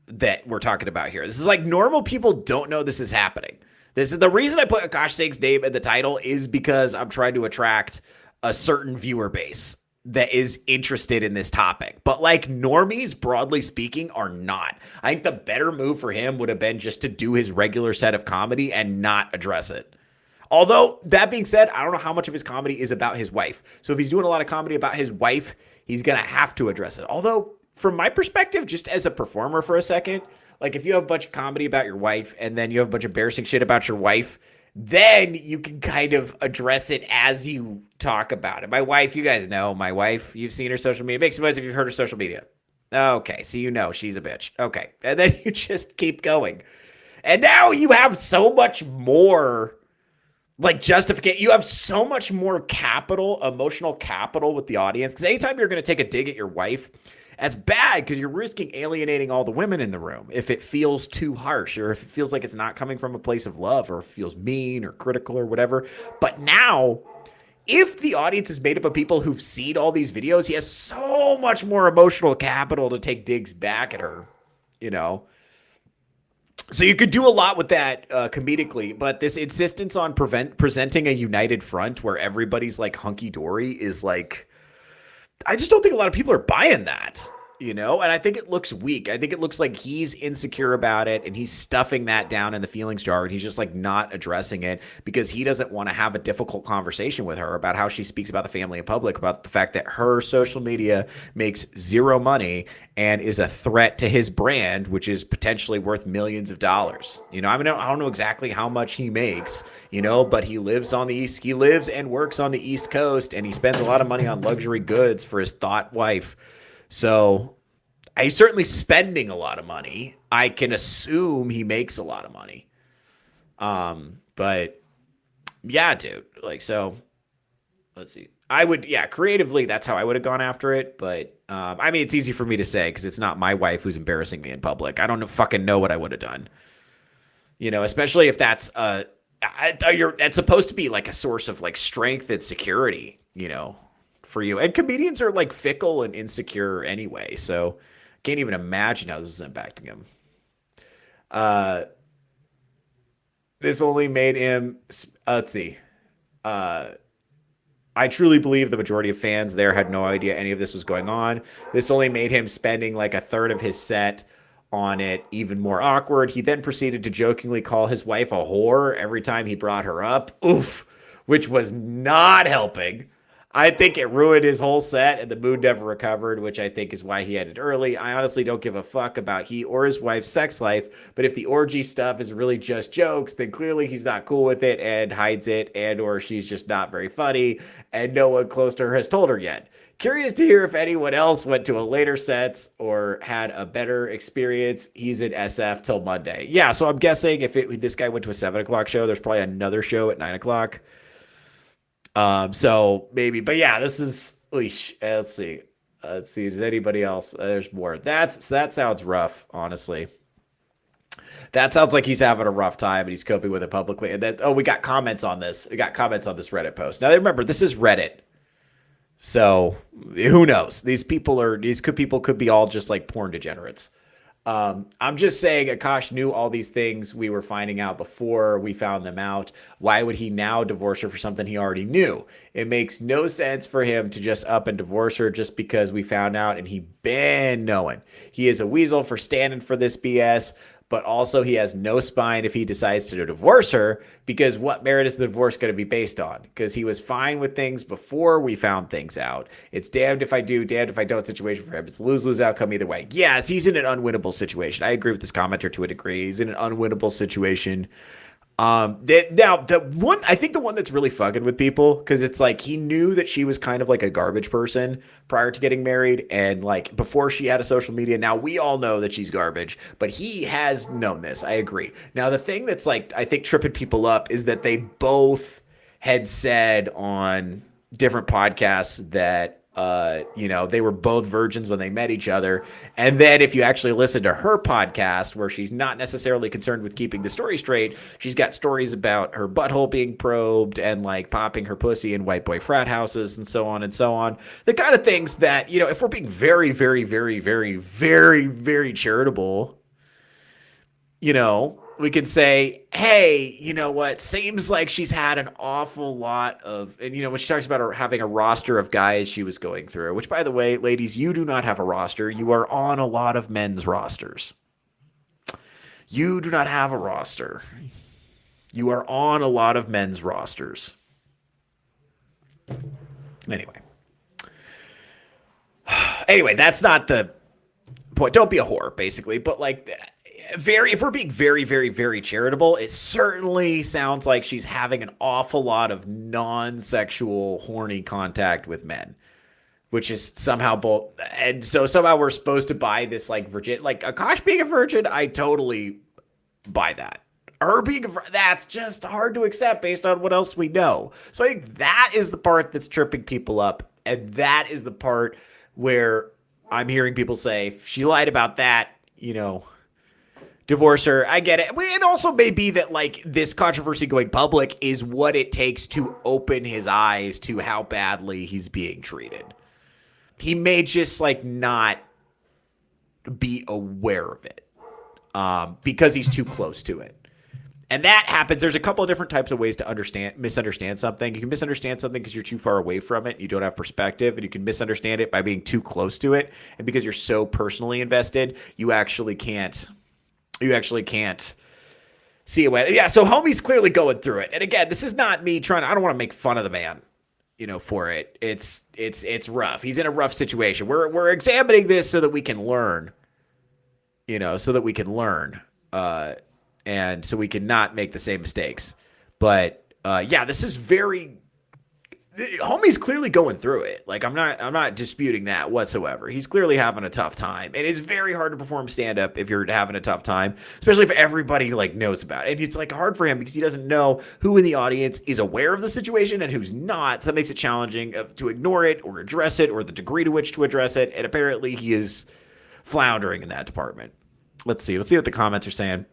that we're talking about here. This is like normal people don't know this is happening. This is the reason I put Akaash Singh's name in the title is because I'm trying to attract a certain viewer base that is interested in this topic. But like normies, broadly speaking, are not. I think the better move for him would have been just to do his regular set of comedy and not address it. Although, that being said, I don't know how much of his comedy is about his wife. So if he's doing a lot of comedy about his wife, he's going to have to address it. Although, from my perspective, just as a performer for a second, like if you have a bunch of comedy about your wife and then you have a bunch of embarrassing shit about your wife, then you can kind of address it as you talk about it. My wife, you guys know my wife. You've seen her social media. Make some noise if you've heard her social media. Okay, so you know she's a bitch. Okay, and then you just keep going. And now you have so much more, like, justification. You have so much more capital, emotional capital with the audience. Because anytime you're going to take a dig at your wife, that's bad because you're risking alienating all the women in the room if it feels too harsh or if it feels like it's not coming from a place of love or feels mean or critical or whatever. But now, if the audience is made up of people who've seen all these videos, he has so much more emotional capital to take digs back at her, you know. So you could do a lot with that comedically, but this insistence on presenting a united front where everybody's like hunky-dory is like, I just don't think a lot of people are buying that, you know? And I think it looks weak. I think it looks like he's insecure about it and he's stuffing that down in the feelings jar and he's just like not addressing it because he doesn't want to have a difficult conversation with her about how she speaks about the family in public, about the fact that her social media makes zero money and is a threat to his brand, which is potentially worth millions of dollars. You know, I mean, I don't know exactly how much he makes, you know, but he lives on the East. He lives and works on the East Coast, and he spends a lot of money on luxury goods for his thought wife. So he's certainly spending a lot of money. I can assume he makes a lot of money. But yeah, dude, like, so let's see. Creatively, that's how I would have gone after it. But I mean, it's easy for me to say because it's not my wife who's embarrassing me in public. I don't fucking know what I would have done. You know, especially if that's it's supposed to be like a source of like strength and security, you know, for you. And comedians are like fickle and insecure anyway. So I can't even imagine how this is impacting him. This only made him, let's see. I truly believe the majority of fans there had no idea any of this was going on. This only made him spending like a third of his set on it even more awkward. He then proceeded to jokingly call his wife a whore every time he brought her up. Oof, which was not helping. I think it ruined his whole set, and the mood never recovered, which I think is why he ended early. I honestly don't give a fuck about he or his wife's sex life, but if the orgy stuff is really just jokes, then clearly he's not cool with it and hides it, and or she's just not very funny, and no one close to her has told her yet. Curious to hear if anyone else went to a later sets or had a better experience. He's in SF till Monday. Yeah, so I'm guessing if this guy went to a 7 o'clock show, there's probably another show at 9 o'clock. So maybe, but yeah, this is, let's see. Does anybody else? There's more. That sounds rough, honestly. That sounds like he's having a rough time and he's coping with it publicly. And then, we got comments on this. We got comments on this Reddit post. Now remember, this is Reddit. So who knows? These people could be all just like porn degenerates. I'm just saying Akaash knew all these things we were finding out before we found them out. Why would he now divorce her for something he already knew? It makes no sense for him to just up and divorce her just because we found out and he been knowing. He is a weasel for standing for this BS. But also he has no spine if he decides to divorce her, because what merit is the divorce going to be based on? Because he was fine with things before we found things out. It's damned if I do, damned if I don't situation for him. It's a lose-lose outcome either way. Yes, he's in an unwinnable situation. I agree with this commenter to a degree. He's in an unwinnable situation. I think the one that's really fucking with people, because it's like he knew that she was kind of like a garbage person prior to getting married, and like before she had a social media. Now we all know that she's garbage, but he has known this. I agree. Now the thing that's like I think tripping people up is that they both had said on different podcasts that they were both virgins when they met each other. And then if you actually listen to her podcast, where she's not necessarily concerned with keeping the story straight, she's got stories about her butthole being probed and like popping her pussy in white boy frat houses and so on and so on. The kind of things that, if we're being very, very, very, very, very, very charitable, we could say, hey, you know what? Seems like she's had an awful lot of, and when she talks about her having a roster of guys she was going through, which by the way, ladies, you do not have a roster. You are on a lot of men's rosters. You do not have a roster. You are on a lot of men's rosters. Anyway, that's not the point. Don't be a whore, basically. But like, if we're being very, very, very charitable, it certainly sounds like she's having an awful lot of non-sexual horny contact with men, which is somehow both. And so somehow we're supposed to buy this like virgin, like Akaash being a virgin. I totally buy that. Her being that's just hard to accept based on what else we know. So I think that is the part that's tripping people up, and that is the part where I'm hearing people say, if she lied about that, divorce her. I get it. It also may be that like this controversy going public is what it takes to open his eyes to how badly he's being treated. He may just like not be aware of it because he's too close to it. And that happens. There's a couple of different types of ways to misunderstand something. You can misunderstand something because you're too far away from it. You don't have perspective, and you can misunderstand it by being too close to it. And because you're so personally invested, you actually can't see a way. Yeah, so homie's clearly going through it. And again, this is not me I don't want to make fun of the man, for it. It's rough. He's in a rough situation. We're examining this so that we can learn, and so we can not make the same mistakes. But this is homie's clearly going through it. Like I'm not disputing that whatsoever. He's clearly having a tough time. It is very hard to perform stand up if you're having a tough time, especially if everybody like knows about it. And it's like hard for him because he doesn't know who in the audience is aware of the situation and who's not. So that makes it challenging to ignore it or address it or the degree to which to address it. And apparently he is floundering in that department. Let's see what the comments are saying.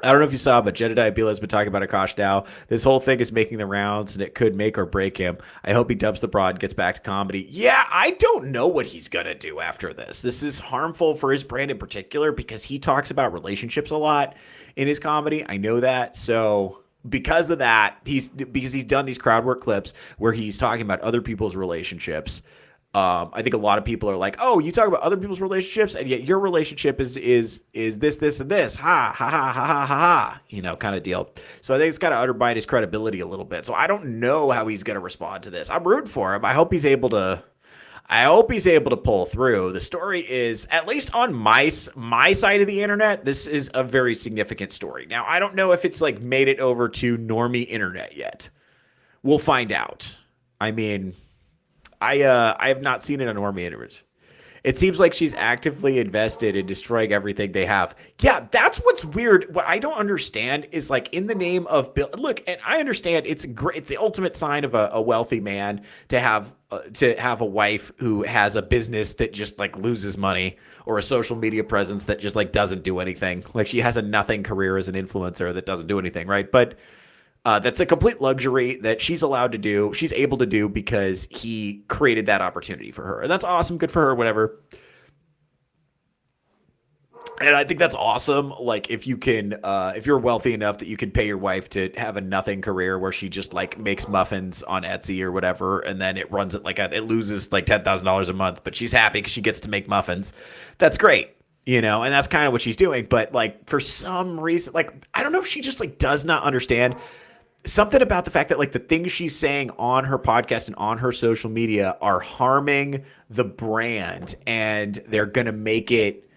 I don't know if you saw, but Jedediah Bila has been talking about Akaash now. This whole thing is making the rounds, and it could make or break him. I hope he dubs the broad, gets back to comedy. Yeah, I don't know what he's going to do after this. This is harmful for his brand in particular because he talks about relationships a lot in his comedy. I know that. So because of that, because he's done these crowd work clips where he's talking about other people's relationships, I think a lot of people are like, oh, you talk about other people's relationships, and yet your relationship is this, and this. Ha, ha, ha, ha, ha, ha, ha, kind of deal. So I think it's got to undermine his credibility a little bit. So I don't know how he's going to respond to this. I'm rooting for him. I hope he's able to pull through. The story is, at least on my side of the internet, this is a very significant story. Now, I don't know if it's like made it over to normie internet yet. We'll find out. I mean, I have not seen it on normie internet. It seems like she's actively invested in destroying everything they have. Yeah, that's what's weird. What I don't understand is, like, in the name of look, and I understand it's great. It's the ultimate sign of a wealthy man to have a wife who has a business that just like loses money, or a social media presence that just like doesn't do anything. Like, she has a nothing career as an influencer that doesn't do anything, right? But that's a complete luxury that she's allowed to do. She's able to do because he created that opportunity for her. And that's awesome. Good for her, whatever. And I think that's awesome. Like, if you can, if you're wealthy enough that you can pay your wife to have a nothing career where she just like makes muffins on Etsy or whatever, and then it runs it it loses like $10,000 a month, but she's happy because she gets to make muffins. That's great. And that's kind of what she's doing. But like, for some reason, like, I don't know if she just like does not understand something about the fact that like the things she's saying on her podcast and on her social media are harming the brand, and they're going to make it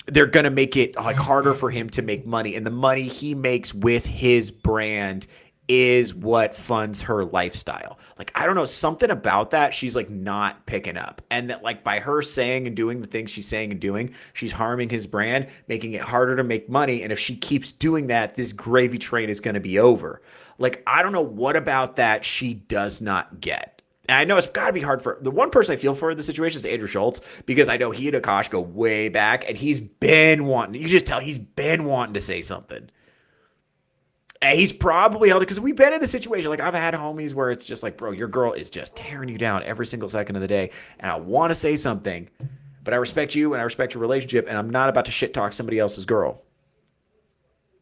like harder for him to make money, and the money he makes with his brand is what funds her lifestyle. Like, I don't know, something about that she's like not picking up, and that like by her saying and doing the things she's saying and doing, she's harming his brand, making it harder to make money. And if she keeps doing that, this gravy train is going to be over. Like, I don't know what about that she does not get. And I know it's got to be hard for the one person I feel for in the situation is Andrew Schultz, because I know he and Akaash go way back, and he's been wanting, you just tell he's been wanting to say something. And he's probably held it because we've been in the situation. Like, I've had homies where it's just like, bro, your girl is just tearing you down every single second of the day. And I want to say something, but I respect you and I respect your relationship, and I'm not about to shit talk somebody else's girl.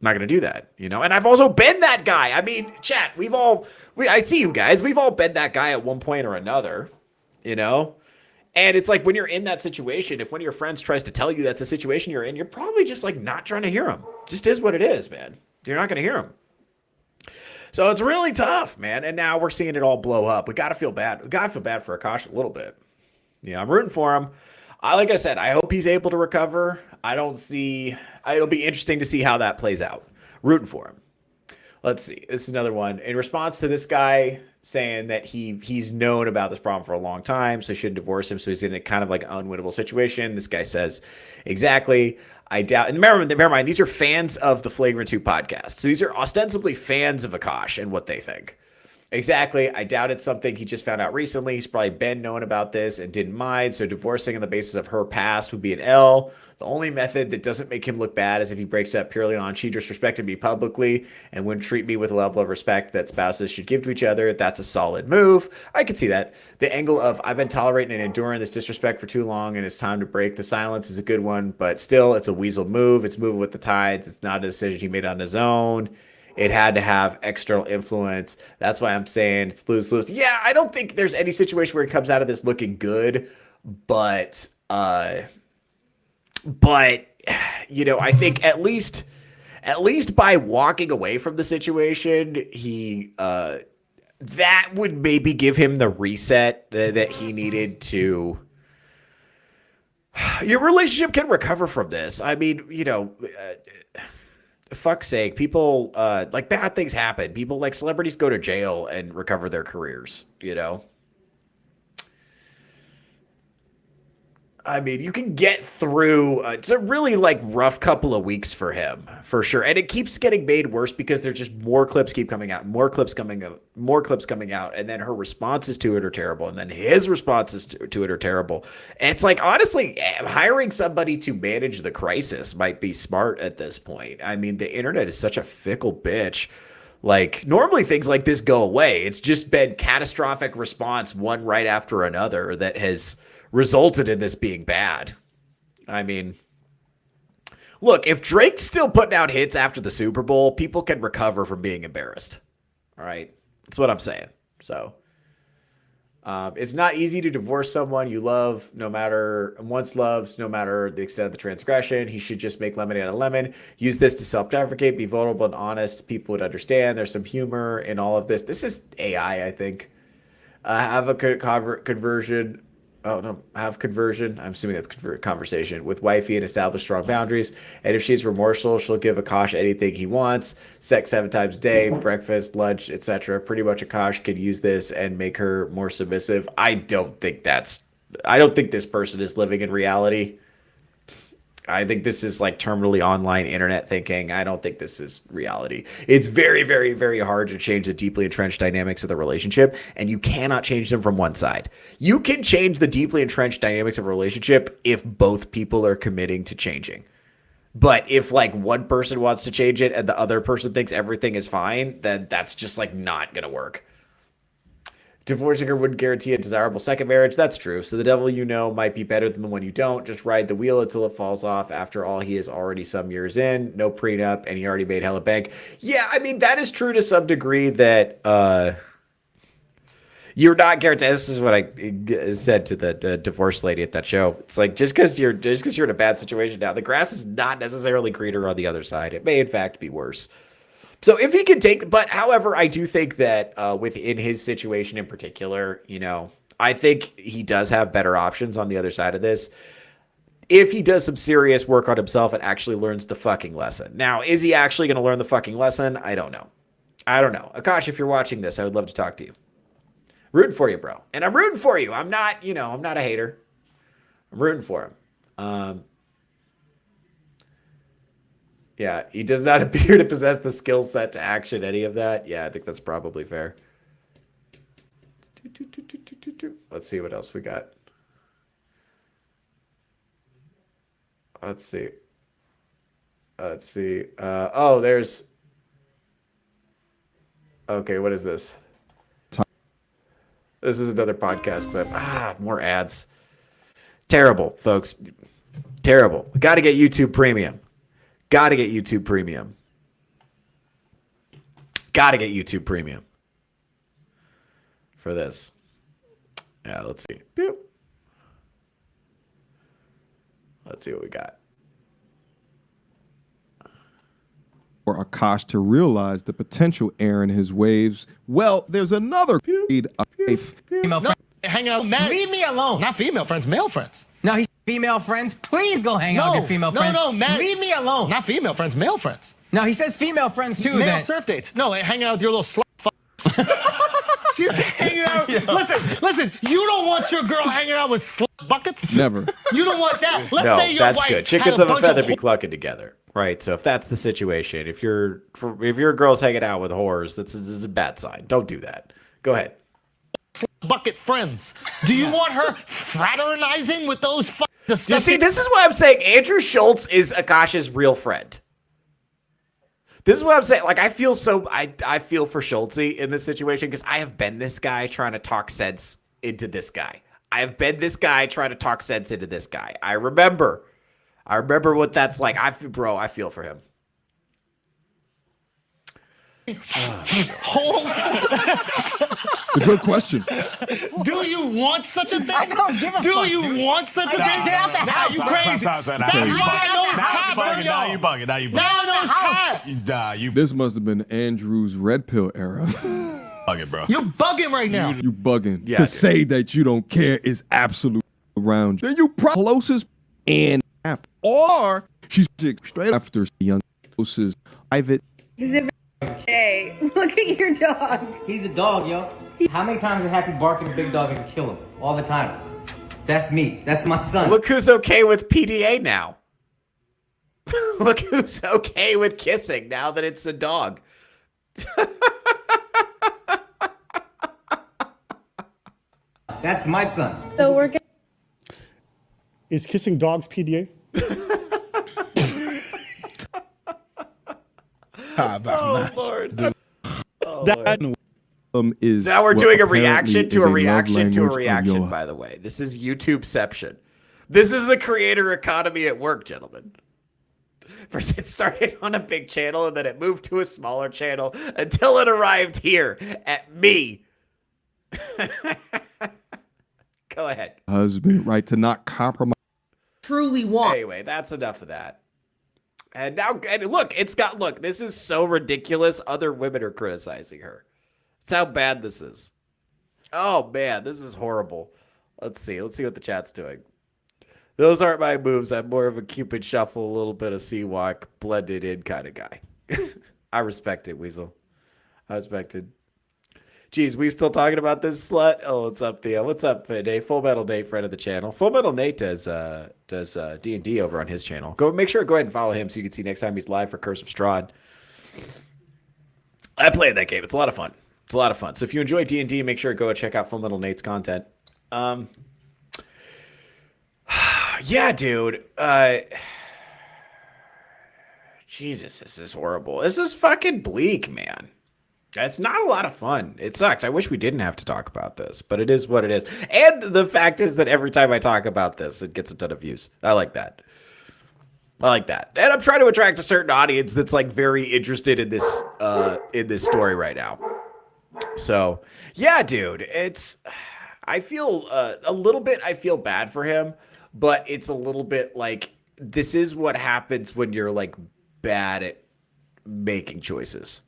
I'm not going to do that, And I've also been that guy. I mean, chat, I see you guys. We've all been that guy at one point or another, And it's like, when you're in that situation, if one of your friends tries to tell you that's the situation you're in, you're probably just like not trying to hear them. Just is what it is, man. You're not going to hear them. So it's really tough, man. And now we're seeing it all blow up. We got to feel bad. We got to feel bad for Akaash a little bit. I'm rooting for him. Like I said, I hope he's able to recover. It'll be interesting to see how that plays out. Rooting for him. Let's see. This is another one. In response to this guy saying that he's known about this problem for a long time, so he shouldn't divorce him, so he's in a kind of like unwinnable situation. This guy says, exactly. I doubt, and never mind, these are fans of the Flagrant 2 podcast. So these are ostensibly fans of Akaash and what they think. Exactly. I doubt it's something he just found out recently. He's probably been knowing about this and didn't mind. So divorcing on the basis of her past would be an L. The only method that doesn't make him look bad is if he breaks up purely on she disrespected me publicly and wouldn't treat me with a level of respect that spouses should give to each other. That's a solid move. I could see that. The angle of I've been tolerating and enduring this disrespect for too long and it's time to break the silence is a good one, but still it's a weasel move. It's moving with the tides. It's not a decision he made on his own. It had to have external influence. That's why I'm saying it's lose-lose. Yeah, I don't think there's any situation where he comes out of this looking good, but I think at least by walking away from the situation, he that would maybe give him the reset that he needed to. Your relationship can recover from this. I mean, fuck's sake, people like bad things happen. People like celebrities go to jail and recover their careers, I mean, you can get through. It's a really like rough couple of weeks for him, for sure. And it keeps getting made worse because there's just more clips keep coming out, more clips coming out. And then her responses to it are terrible. And then his responses to it are terrible. And it's like, honestly, hiring somebody to manage the crisis might be smart at this point. I mean, the internet is such a fickle bitch. Like, normally things like this go away. It's just been catastrophic response, one right after another, that has resulted in this being bad. I mean, look, if Drake's still putting out hits after the Super Bowl, people can recover from being embarrassed. All right? That's what I'm saying. So, It's not easy to divorce someone you love, no matter once loved, no matter the extent of the transgression. He should just make lemonade out of lemon. Use this to self-deprecate, be vulnerable and honest. People would understand. There's some humor in all of this. This is AI, I think. Have a conversion. Oh no, have conversion. I'm assuming that's conversation with wifey and establish strong boundaries. And if she's remorseful, she'll give Akaash anything he wants. Sex 7 times a day, breakfast, lunch, etc. Pretty much Akaash can use this and make her more submissive. I don't think this person is living in reality. I think this is like terminally online internet thinking. I don't think this is reality. It's very, very, very hard to change the deeply entrenched dynamics of the relationship, and you cannot change them from one side. You can change the deeply entrenched dynamics of a relationship if both people are committing to changing. But if like one person wants to change it and the other person thinks everything is fine, then that's just like not going to work. Divorcing her wouldn't guarantee a desirable second marriage. That's true. So the devil you know might be better than the one you don't. Just ride the wheel until it falls off. After all, he is already some years in. No prenup, and he already made hella bank. Yeah, I mean, that is true to some degree that you're not guaranteed. This is what I said to the divorce lady at that show. It's like, just because you're in a bad situation now, the grass is not necessarily greener on the other side. It may, in fact, be worse. So if he can take, but however, I do think that within his situation in particular, you know, I think he does have better options on the other side of this. If he does some serious work on himself and actually learns the fucking lesson. Now, is he actually going to learn the fucking lesson? I don't know. Akaash, if you're watching this, I would love to talk to you. Rooting for you, bro. And I'm rooting for you. I'm not a hater. I'm rooting for him. Yeah, he does not appear to possess the skill set to action any of that. Yeah, I think that's probably fair. Let's see what else we got. Let's see. Oh, there's... Okay, what is this? This is another podcast clip. More ads. Terrible, folks. Terrible. Got to get YouTube Premium. Got to get YouTube Premium. For this. Yeah, let's see. Boop. Let's see what we got. For Akaash to realize the potential air in his waves. Well, there's another creed of faith. Female friends. Hang out. Leave me alone. Not female friends, male friends. No, he's female friends. Please go hang out with your female friends. No, Matt. Leave me alone. Not female friends, male friends. No, he said female friends too. Male surf dates. No, hang out with your little slut. She's hanging out. Listen. You don't want your girl hanging out with slut buckets. Never. You don't want that. Let's say your that's wife good. Chickens of a feather be clucking together, right? So if that's the situation, if your girl's hanging out with whores, that's a bad sign. Don't do that. Go ahead. Bucket friends. Do you want her fraternizing with those disgusting... You see, this is why I'm saying Andrew Schultz is Akaash's real friend. This is what I'm saying. Like, I feel for Schultzy in this situation because I have been this guy trying to talk sense into this guy. I have been this guy trying to talk sense into this guy. I remember what that's like. I feel for him. It's a good question. Do you want such a thing? I don't give a fuck. Do you want such a thing? Get out the house. You crazy. That's why I know it's hot for Now you bugging. Now I know it's hot. This must have been Andrew's red pill era. Bugging, bro. You bugging right now. You bugging. Yeah, to dude. say that you don't care is absolute around you. Then you closest and after. Or she's straight after young closest private. Hey, look at your dog. He's a dog, yo. How many times a happy barking a big dog and kill him? All the time. That's me. That's my son. Look who's okay with PDA now. Look who's okay with kissing now that it's a dog. That's my son. So we're getting... Is kissing dogs PDA? Lord. That Is Now we're what doing a apparently reaction to is a love reaction to a language of reaction, your- by the way. This is YouTubeception. This is the creator economy at work, gentlemen. First it started on a big channel and then it moved to a smaller channel until it arrived here at me. Go ahead. Husband, right? To not compromise. Truly want. Anyway, that's enough of that. And now, and look, this is so ridiculous. Other women are criticizing her. That's how bad this is. Oh, man, this is horrible. Let's see what the chat's doing. Those aren't my moves. I'm more of a Cupid shuffle, a little bit of sea walk, blended in kind of guy. I respect it, Weasel. I respect it. Geez, we still talking about this slut? Oh, what's up, Theo? What's up, Nate? Full Metal Nate, friend of the channel. Full Metal Nate does D&D over on his channel. Make sure to go ahead and follow him so you can see next time he's live for Curse of Strahd. I played that game. It's a lot of fun. So if you enjoy D&D, make sure to go and check out Full Metal Nate's content. Yeah, dude. Jesus, this is horrible. This is fucking bleak, man. It's not a lot of fun. It sucks. I wish we didn't have to talk about this, but it is what it is. And the fact is that every time I talk about this, it gets a ton of views. I like that. And I'm trying to attract a certain audience that's like very interested in this story right now. So, yeah, dude, I feel I feel bad for him, but it's a little bit like this is what happens when you're like bad at making choices.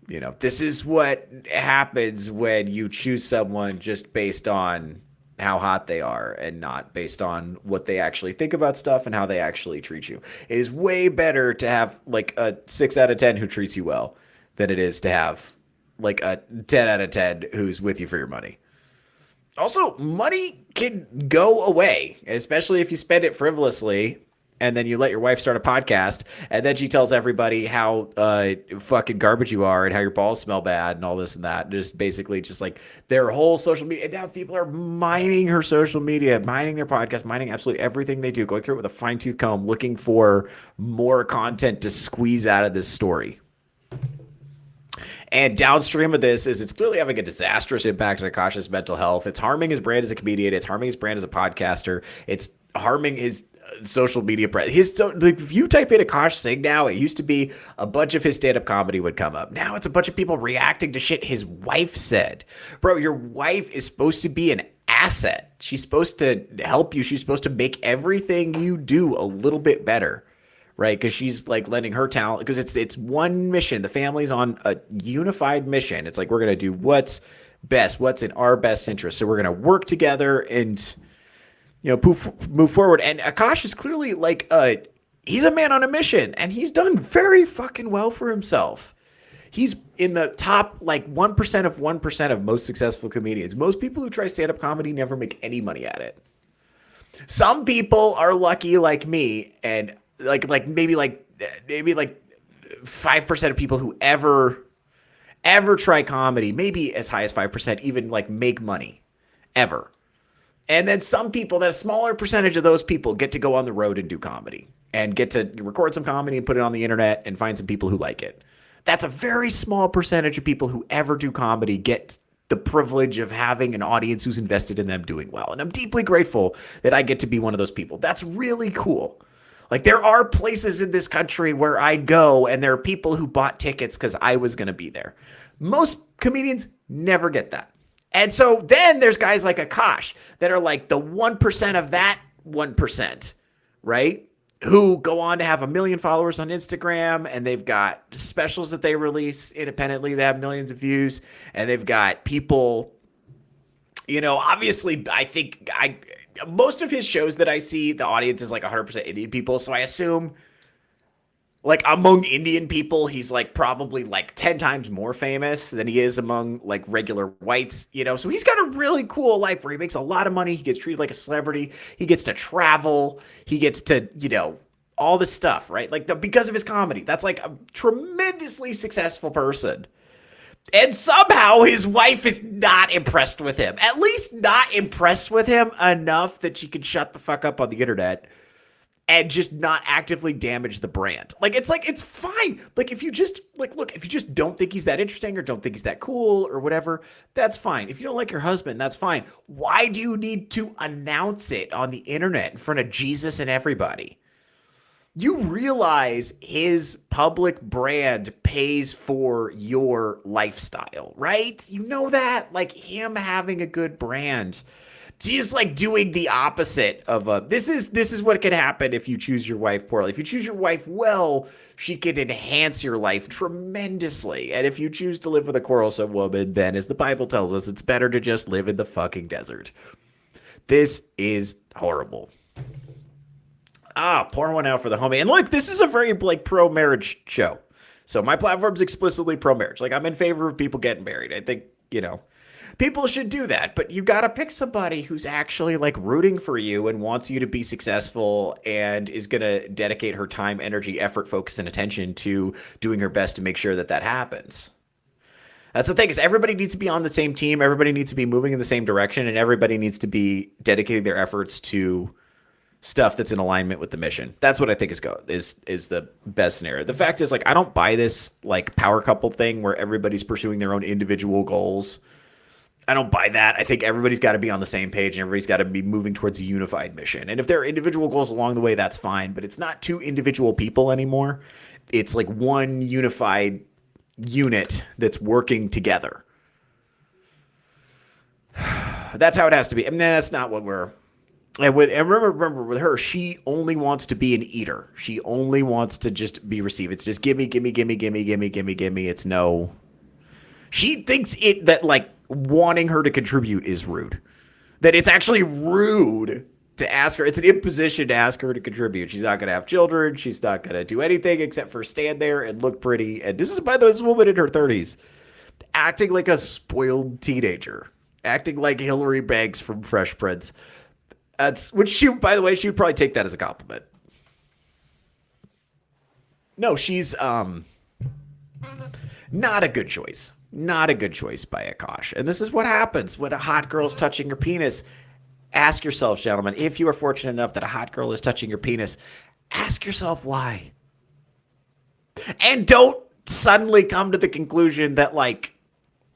You know, this is what happens when you choose someone just based on how hot they are and not based on what they actually think about stuff and how they actually treat you. It is way better to have like a 6 out of 10 who treats you well than it is to have like a 10 out of 10 who's with you for your money. Also, money can go away, especially if you spend it frivolously. And then you let your wife start a podcast, and then she tells everybody how fucking garbage you are and how your balls smell bad and all this and that. Just basically just like their whole social media. And now people are mining her social media, mining their podcast, mining absolutely everything they do, going through it with a fine-tooth comb, looking for more content to squeeze out of this story. And downstream of this is it's clearly having a disastrous impact on Akaash's mental health. It's harming his brand as a comedian. It's harming his brand as a podcaster. It's harming his social media presence. If you type in Akaash Singh now, it used to be a bunch of his stand-up comedy would come up. Now it's a bunch of people reacting to shit his wife said. Bro, your wife is supposed to be an asset. She's supposed to help you. She's supposed to make everything you do a little bit better, right? Because she's like lending her talent. Because it's one mission. The family's on a unified mission. It's like we're gonna do what's best, what's in our best interest. So we're gonna work together and move forward. And Akaash is clearly like, he's a man on a mission, and he's done very fucking well for himself. He's in the top like 1% of 1% of most successful comedians. Most people who try stand-up comedy never make any money at it. Some people are lucky like me, and maybe 5% of people who ever try comedy, maybe as high as 5%, even like make money ever. And then some people, that a smaller percentage of those people get to go on the road and do comedy and get to record some comedy and put it on the internet and find some people who like it. That's a very small percentage of people who ever do comedy get the privilege of having an audience who's invested in them doing well. And I'm deeply grateful that I get to be one of those people. That's really cool. Like there are places in this country where I go and there are people who bought tickets because I was going to be there. Most comedians never get that. And so then there's guys like Akaash that are like the 1% of that 1%, right? Who go on to have 1 million followers on Instagram, and they've got specials that they release independently that have millions of views, and they've got people, obviously I think most of his shows that I see, the audience is like 100% Indian people, so I assume like among Indian people, he's like probably like 10 times more famous than he is among like regular whites, So he's got a really cool life where he makes a lot of money. He gets treated like a celebrity. He gets to travel. He gets to, all this stuff, right? Like because of his comedy. That's like a tremendously successful person. And somehow his wife is not impressed with him. At least not impressed with him enough that she can shut the fuck up on the internet and just not actively damage the brand. It's fine. Like, if you just, if you just don't think he's that interesting or don't think he's that cool or whatever, that's fine. If you don't like your husband, that's fine. Why do you need to announce it on the internet in front of Jesus and everybody? You realize his public brand pays for your lifestyle, right? You know that? Like, him having a good brand She's like doing the opposite of a. This is what can happen if you choose your wife poorly. If you choose your wife well, she can enhance your life tremendously. And if you choose to live with a quarrelsome woman, then as the Bible tells us, it's better to just live in the fucking desert. This is horrible. Pour one out for the homie. And look, this is a very like pro-marriage show. So my platform's explicitly pro-marriage. Like, I'm in favor of people getting married. I think, people should do that. But you got to pick somebody who's actually like rooting for you and wants you to be successful and is going to dedicate her time, energy, effort, focus, and attention to doing her best to make sure that that happens. That's the thing, is everybody needs to be on the same team. Everybody needs to be moving in the same direction, and everybody needs to be dedicating their efforts to stuff that's in alignment with the mission. That's what I think is the best scenario. The fact is, like, I don't buy this like power couple thing where everybody's pursuing their own individual goals. I don't buy that. I think everybody's got to be on the same page and everybody's got to be moving towards a unified mission. And if there are individual goals along the way, that's fine. But it's not two individual people anymore. It's like one unified unit that's working together. That's how it has to be. I mean, that's not what we're... And remember with her, she only wants to be an eater. She only wants to just be received. It's just gimme. It's no. She thinks that like wanting her to contribute is rude. That it's actually rude to ask her. It's an imposition to ask her to contribute. She's not going to have children. She's not going to do anything except for stand there and look pretty. And this is, by the way, this woman in her 30s, acting like a spoiled teenager, acting like Hillary Banks from Fresh Prince. Which she, by the way, she would probably take that as a compliment. No, she's not a good choice. Not a good choice by Akaash. And this is what happens when a hot girl's touching your penis. Ask yourself, gentlemen, if you are fortunate enough that a hot girl is touching your penis, ask yourself why. And don't suddenly come to the conclusion that, like,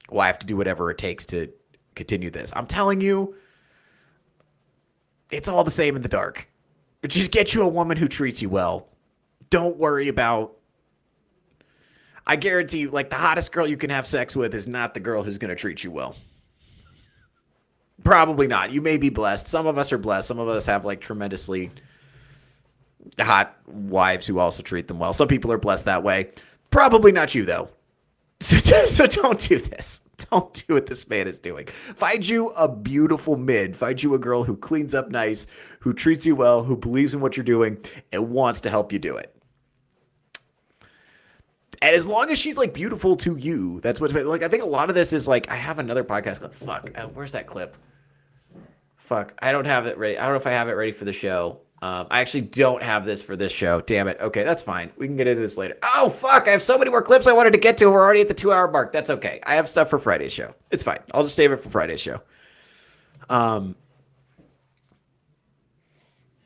well, I have to do whatever it takes to continue this. I'm telling you, it's all the same in the dark. Just get you a woman who treats you well. Don't worry about... I guarantee you, like, the hottest girl you can have sex with is not the girl who's going to treat you well. Probably not. You may be blessed. Some of us are blessed. Some of us have, like, tremendously hot wives who also treat them well. Some people are blessed that way. Probably not you, though. So don't do this. Don't do what this man is doing. Find you a beautiful mid. Find you a girl who cleans up nice, who treats you well, who believes in what you're doing, and wants to help you do it. And as long as she's, like, beautiful to you, that's what's... Like, I think a lot of this is, like... I have another podcast clip. Fuck. Where's that clip? Fuck. I don't have it ready. I don't know if I have it ready for the show. I actually don't have this for this show. Damn it. Okay, that's fine. We can get into this later. Oh, fuck. I have so many more clips I wanted to get to. We're already at the 2-hour mark. That's okay. I have stuff for Friday's show. It's fine. I'll just save it for Friday's show.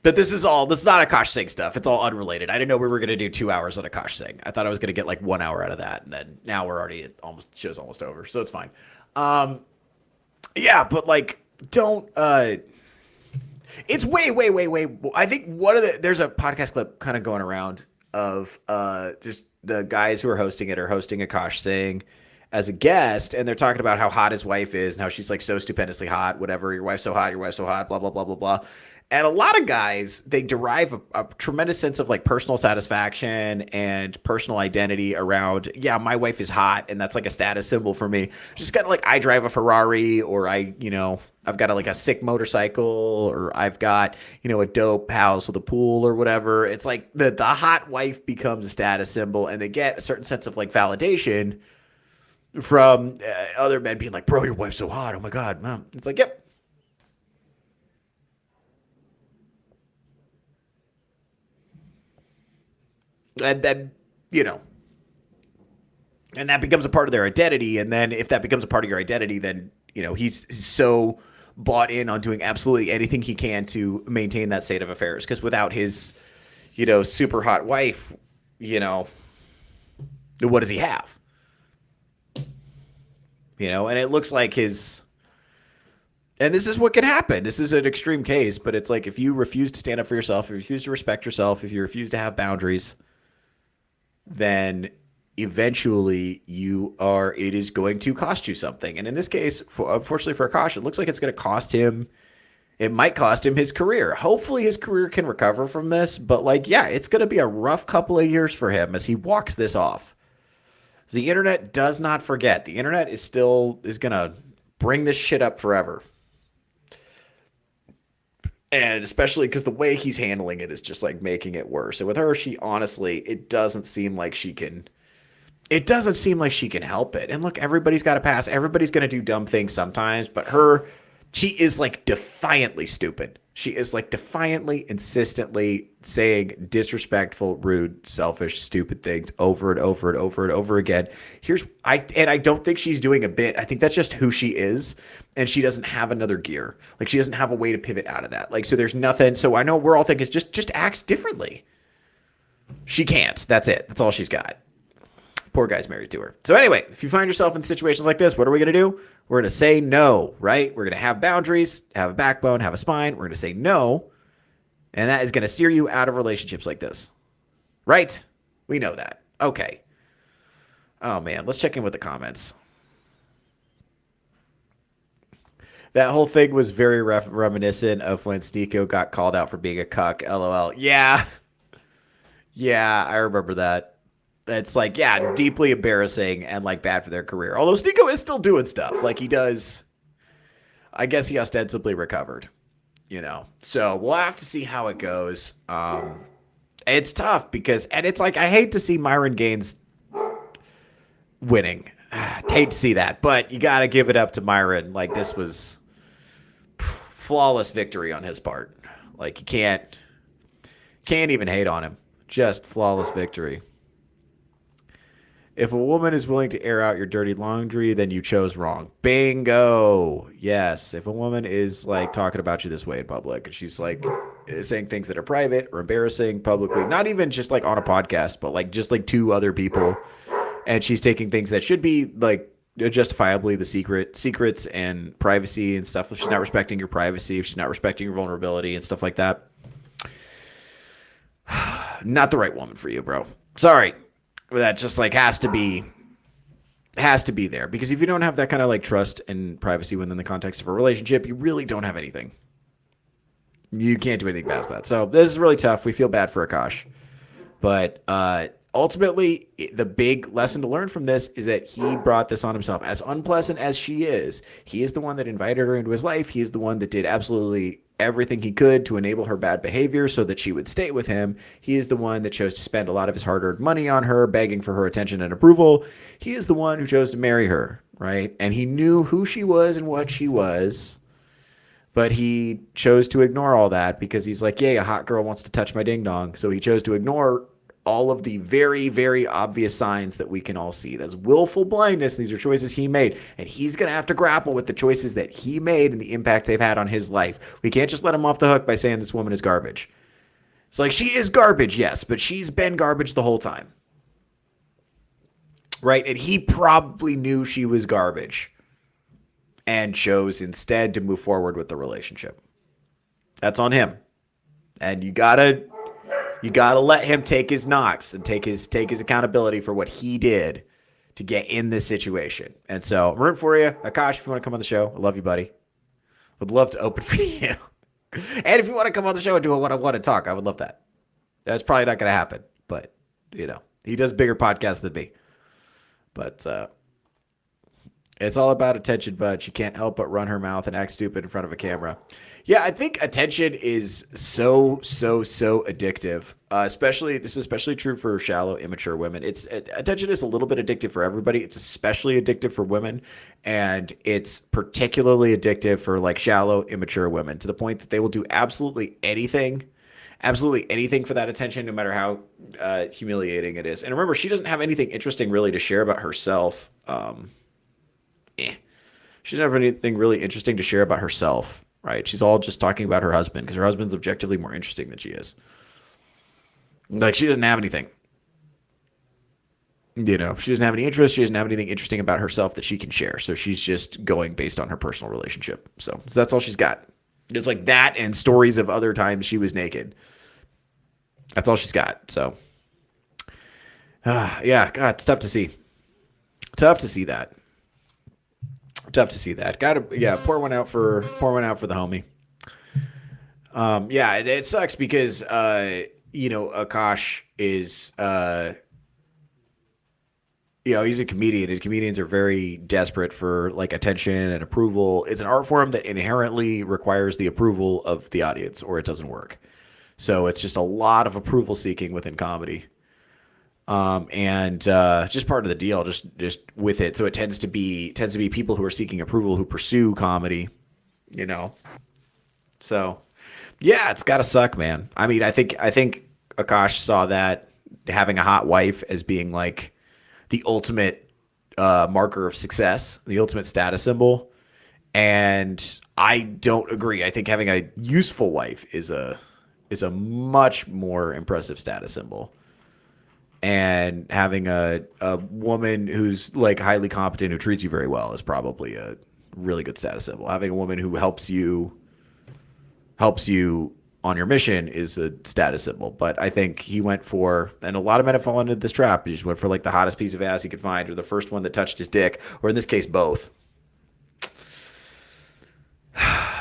But this is not Akaash Singh stuff. It's all unrelated. I didn't know we were going to do 2 hours on Akaash Singh. I thought I was going to get like 1 hour out of that. And then now we're already show's almost over. So it's fine. Yeah, but like, don't, it's way. I think there's a podcast clip kind of going around of just the guys who are hosting Akaash Singh as a guest, and they're talking about how hot his wife is and how she's like so stupendously hot, whatever, your wife's so hot, blah, blah, blah, blah, blah. And a lot of guys, they derive a tremendous sense of like personal satisfaction and personal identity around, yeah, my wife is hot, and that's like a status symbol for me. Just kind of like, I drive a Ferrari, or I've got a sick motorcycle, or I've got, a dope house with a pool or whatever. It's like the hot wife becomes a status symbol, and they get a certain sense of like validation from other men being like, bro, your wife's so hot. Oh my God, mom. It's like, yep. And then, and that becomes a part of their identity. And then if that becomes a part of your identity, then, he's so bought in on doing absolutely anything he can to maintain that state of affairs. Because without his, super hot wife, what does he have? And it looks like and this is what can happen. This is an extreme case, but it's like, if you refuse to stand up for yourself, if you refuse to respect yourself, if you refuse to have boundaries, then eventually it is going to cost you something. And in this case, unfortunately for Akaash, it looks like it's going to cost him It might cost him his career. Hopefully his career can recover from this, but like, yeah, it's going to be a rough couple of years for him as he walks this off. The internet does not forget. The internet is going to bring this shit up forever. And especially because the way he's handling it is just like making it worse. And with her, it doesn't seem like she can help it. And look, everybody's got to pass. Everybody's going to do dumb things sometimes, but she is like defiantly stupid. She is like defiantly, insistently saying disrespectful, rude, selfish, stupid things over and over and over and over again. I don't think she's doing a bit. I think that's just who she is. And she doesn't have another gear. Like, she doesn't have a way to pivot out of that. Like, so there's nothing. So I know we're all thinking just acts differently. She can't. That's it. That's all she's got. Poor guy's married to her. So anyway, if you find yourself in situations like this, what are we going to do? We're going to say no, right? We're going to have boundaries, have a backbone, have a spine. We're going to say no. And that is going to steer you out of relationships like this. Right? We know that. Okay. Oh, man. Let's check in with the comments. That whole thing was very reminiscent of when Sneeko got called out for being a cuck. LOL. Yeah. Yeah, I remember that. It's like, yeah, deeply embarrassing and like bad for their career. Although Sneeko is still doing stuff. Like, he does. I guess he ostensibly recovered, So we'll have to see how it goes. It's tough because, and it's like, I hate to see Myron Gaines winning. Hate to see that, but you got to give it up to Myron. Like, this was flawless victory on his part. Like, you can't even hate on him. Just flawless victory. If a woman is willing to air out your dirty laundry, then you chose wrong. Bingo. Yes. If a woman is like talking about you this way in public, and she's like saying things that are private or embarrassing publicly, not even just like on a podcast, but like just like to other people, and she's taking things that should be like justifiably the secrets and privacy and stuff. If she's not respecting your privacy, if she's not respecting your vulnerability and stuff like that, not the right woman for you, bro. Sorry. That just like has to be there, because if you don't have that kind of like trust and privacy within the context of a relationship, you really don't have anything. You can't do anything past that. So this is really tough. We feel bad for Akaash, but ultimately the big lesson to learn from this is that he brought this on himself. As unpleasant as she is, he is the one that invited her into his life. He is the one that did absolutely everything he could to enable her bad behavior so that she would stay with him. He is the one that chose to spend a lot of his hard-earned money on her, begging for her attention and approval. He is the one who chose to marry her, right? And he knew who she was and what she was, but he chose to ignore all that because he's like, yay, a hot girl wants to touch my ding-dong. So he chose to ignore all of the very, very obvious signs that we can all see. That's willful blindness. These are choices he made. And he's going to have to grapple with the choices that he made and the impact they've had on his life. We can't just let him off the hook by saying this woman is garbage. It's like, she is garbage, yes, but she's been garbage the whole time. Right? And he probably knew she was garbage and chose instead to move forward with the relationship. That's on him. And you gotta let him take his knocks and take his accountability for what he did to get in this situation. And so I'm rooting for you. Akaash, if you want to come on the show, I love you, buddy. Would love to open for you. And if you want to come on the show and do what I want to talk, I would love that. That's probably not going to happen, but he does bigger podcasts than me. But it's all about attention, bud. She can't help but run her mouth and act stupid in front of a camera. Yeah, I think attention is so addictive. This is especially true for shallow, immature women. Attention is a little bit addictive for everybody. It's especially addictive for women, and it's particularly addictive for like shallow, immature women, to the point that they will do absolutely anything for that attention, no matter how humiliating it is. And remember, she doesn't have anything interesting really to share about herself. She doesn't have anything really interesting to share about herself. Right? She's all just talking about her husband because her husband's objectively more interesting than she is. Like, she doesn't have anything. She doesn't have any interest. She doesn't have anything interesting about herself that she can share. So she's just going based on her personal relationship. So that's all she's got. It's like that and stories of other times she was naked. That's all she's got. So, yeah, God, it's tough to see. Tough to see that. Pour one out for the homie. Yeah, it sucks because Akaash is he's a comedian, and comedians are very desperate for like attention and approval. It's an art form that inherently requires the approval of the audience, or it doesn't work. So it's just a lot of approval seeking within comedy. And just part of the deal, just with it. So it tends to be people who are seeking approval who pursue comedy, So yeah, it's gotta suck, man. I mean, I think Akaash saw that having a hot wife as being like the ultimate marker of success, the ultimate status symbol. And I don't agree. I think having a useful wife is a much more impressive status symbol. And having a woman who's like highly competent, who treats you very well, is probably a really good status symbol. Having a woman who helps you on your mission is a status symbol. But I think he went for, and a lot of men have fallen into this trap, he just went for like the hottest piece of ass he could find, or the first one that touched his dick, or in this case, both.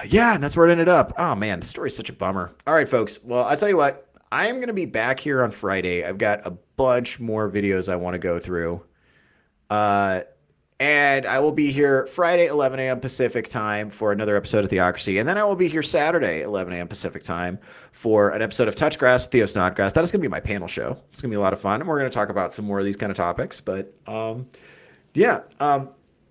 Yeah, and that's where it ended up. Oh man, the story's such a bummer. All right, folks. Well, I'll tell you what. I am going to be back here on Friday. I've got a bunch more videos I want to go through. And I will be here Friday, 11 a.m. Pacific time for another episode of Theocracy. And then I will be here Saturday, 11 a.m. Pacific time for an episode of Touchgrass with Theo Snodgrass. That is going to be my panel show. It's going to be a lot of fun. And we're going to talk about some more of these kind of topics. But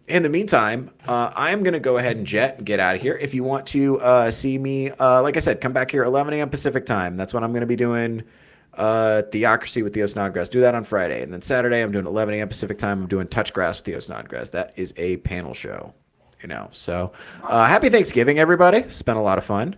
in the meantime, I'm going to go ahead and get out of here. If you want to see me, like I said, come back here 11 a.m. Pacific time. That's when I'm going to be doing Theocracy with Theo Snodgrass. Do that on Friday. And then Saturday, I'm doing 11 a.m. Pacific time. I'm doing Touchgrass with Theo Snodgrass. That is a panel show, So happy Thanksgiving, everybody. It's been a lot of fun.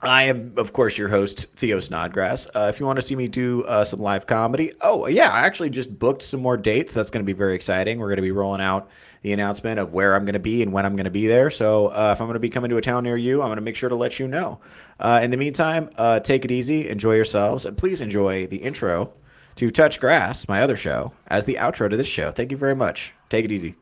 I am, of course, your host, Theo Snodgrass. If you want to see me do some live comedy, I actually just booked some more dates. That's going to be very exciting. We're going to be rolling out the announcement of where I'm going to be and when I'm going to be there. So if I'm going to be coming to a town near you, I'm going to make sure to let you know. In the meantime, take it easy, enjoy yourselves, and please enjoy the intro to Touch Grass, my other show, as the outro to this show. Thank you very much. Take it easy.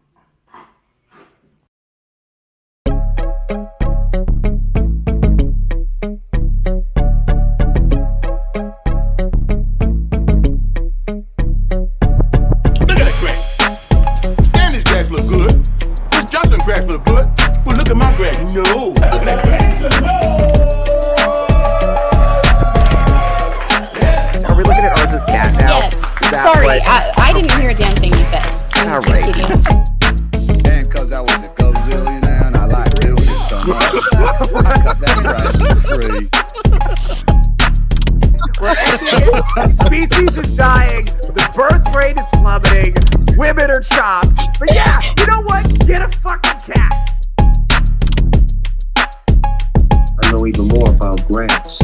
Grass look good. Well, look at my grass. No. Are we looking at ours cat now? Yes. Sorry, I didn't hear a damn thing you said. All right. And because I was a gazillionaire and I like doing it so much, I cut that grass for free. The species is dying. The birth rate is plummeting. Women are chopped. But yeah, you know what? Get a fucking cat. I know even more about grass.